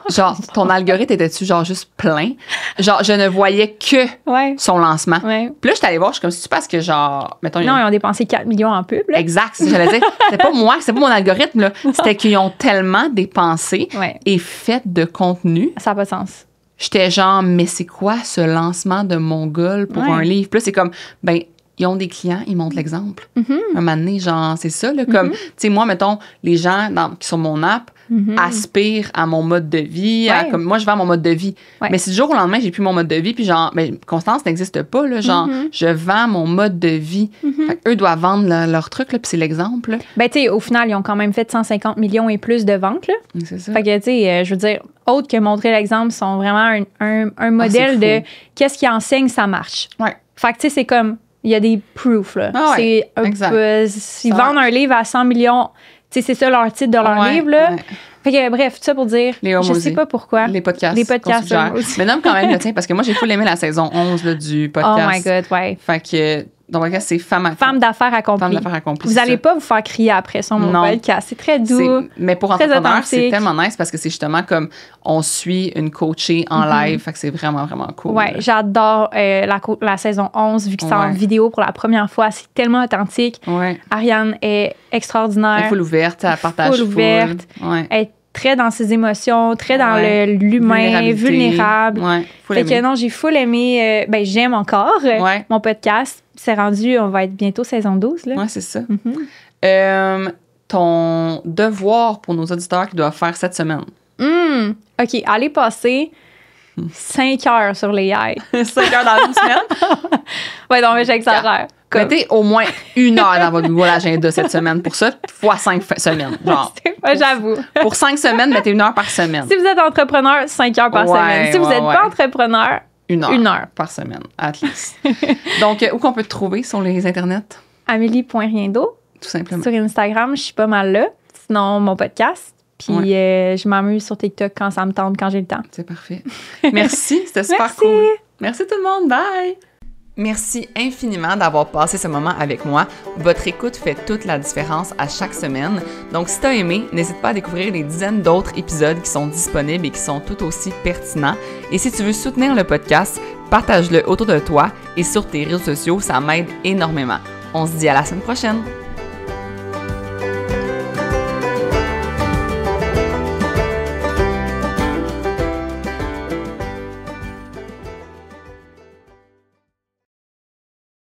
Speaker 1: Genre, ton algorithme était-tu genre juste plein? Genre, je ne voyais que son lancement.
Speaker 2: Ouais.
Speaker 1: Puis là, je suis allée voir, je suis comme, c'est-tu parce que genre, mettons...
Speaker 2: Non, ils ont dépensé 4 millions en pub, là.
Speaker 1: Exact, c'est ce que j'allais dire. C'est pas moi, c'est pas mon algorithme, là. C'était qu'ils ont tellement dépensé et fait de contenu.
Speaker 2: Ça n'a pas de sens.
Speaker 1: J'étais genre, mais c'est quoi ce lancement de Mongol pour un livre? Puis là, c'est comme, ben, ils ont des clients, ils montrent l'exemple. Un moment donné, genre, c'est ça, là. Comme, tu sais, moi, mettons, les gens qui sont mon app aspirent à mon mode de vie. Comme, moi, je vends mon mode de vie. Mais si du jour au lendemain, j'ai plus mon mode de vie, puis genre, ben, Constance n'existe pas, là. Genre, je vends mon mode de vie. Fait qu'eux doivent vendre leur truc, là, puis c'est l'exemple, là.
Speaker 2: Ben, tu sais, au final, ils ont quand même fait 150 millions et plus de ventes, là.
Speaker 1: C'est ça.
Speaker 2: Fait que, tu sais, je veux dire, autre que montrer l'exemple, sont vraiment un modèle de qu'est-ce qu'ils enseignent, ça marche. Fait que, tu sais, c'est comme, il y a des proofs, là. Ils vendent un livre à 100 millions. Tu sais, c'est ça leur titre de leur livre, là. Fait que, bref, tout ça pour dire, je sais pas pourquoi.
Speaker 1: Les podcasts.
Speaker 2: Mais
Speaker 1: nomme quand même le tien, parce que moi, j'ai full aimé la saison 11 là, du podcast.
Speaker 2: Oh my God,
Speaker 1: Fait que, dans le podcast, c'est Femme
Speaker 2: d'affaires accomplie. Vous allez pas vous faire crier après sur mon podcast. C'est très doux.
Speaker 1: Mais pour entrepreneurs, c'est tellement nice parce que c'est justement comme on suit une coachée en live. Fait que c'est vraiment, vraiment cool.
Speaker 2: Ouais, j'adore la saison 11 vu que c'est en vidéo pour la première fois. C'est tellement authentique. Ariane est extraordinaire.
Speaker 1: Elle est full ouverte, elle partage full.
Speaker 2: Elle est très dans ses émotions, très dans l'humain, vulnérable. Fait que non, j'ai full aimé. J'aime encore mon podcast. C'est rendu, on va être bientôt saison 12. Là.
Speaker 1: Ouais, c'est ça. Ton devoir pour nos auditeurs qu'ils doivent faire cette semaine.
Speaker 2: OK, allez passer 5 heures sur les AI.
Speaker 1: 5 heures dans une semaine?
Speaker 2: Ouais, non, mais j'exagère.
Speaker 1: Mettez au moins 1 heure dans votre Google Agenda cette semaine pour ça, fois 5 semaines. Genre,
Speaker 2: j'avoue.
Speaker 1: Pour 5 semaines, mettez 1 heure par semaine.
Speaker 2: Si vous êtes entrepreneur, 5 heures par semaine. Si vous n'êtes pas entrepreneur, 1 heure
Speaker 1: par semaine, at least. Donc, où qu'on peut te trouver sur les internets?
Speaker 2: Amélie.riendo.
Speaker 1: Tout simplement.
Speaker 2: Sur Instagram, je suis pas mal là. Sinon, mon podcast. Puis, je m'amuse sur TikTok quand ça me tente, quand j'ai le temps.
Speaker 1: C'est parfait. Merci, c'était super cool. Merci tout le monde. Bye! Merci infiniment d'avoir passé ce moment avec moi. Votre écoute fait toute la différence à chaque semaine. Donc, si tu as aimé, n'hésite pas à découvrir les dizaines d'autres épisodes qui sont disponibles et qui sont tout aussi pertinents. Et si tu veux soutenir le podcast, partage-le autour de toi et sur tes réseaux sociaux, ça m'aide énormément. On se dit à la semaine prochaine!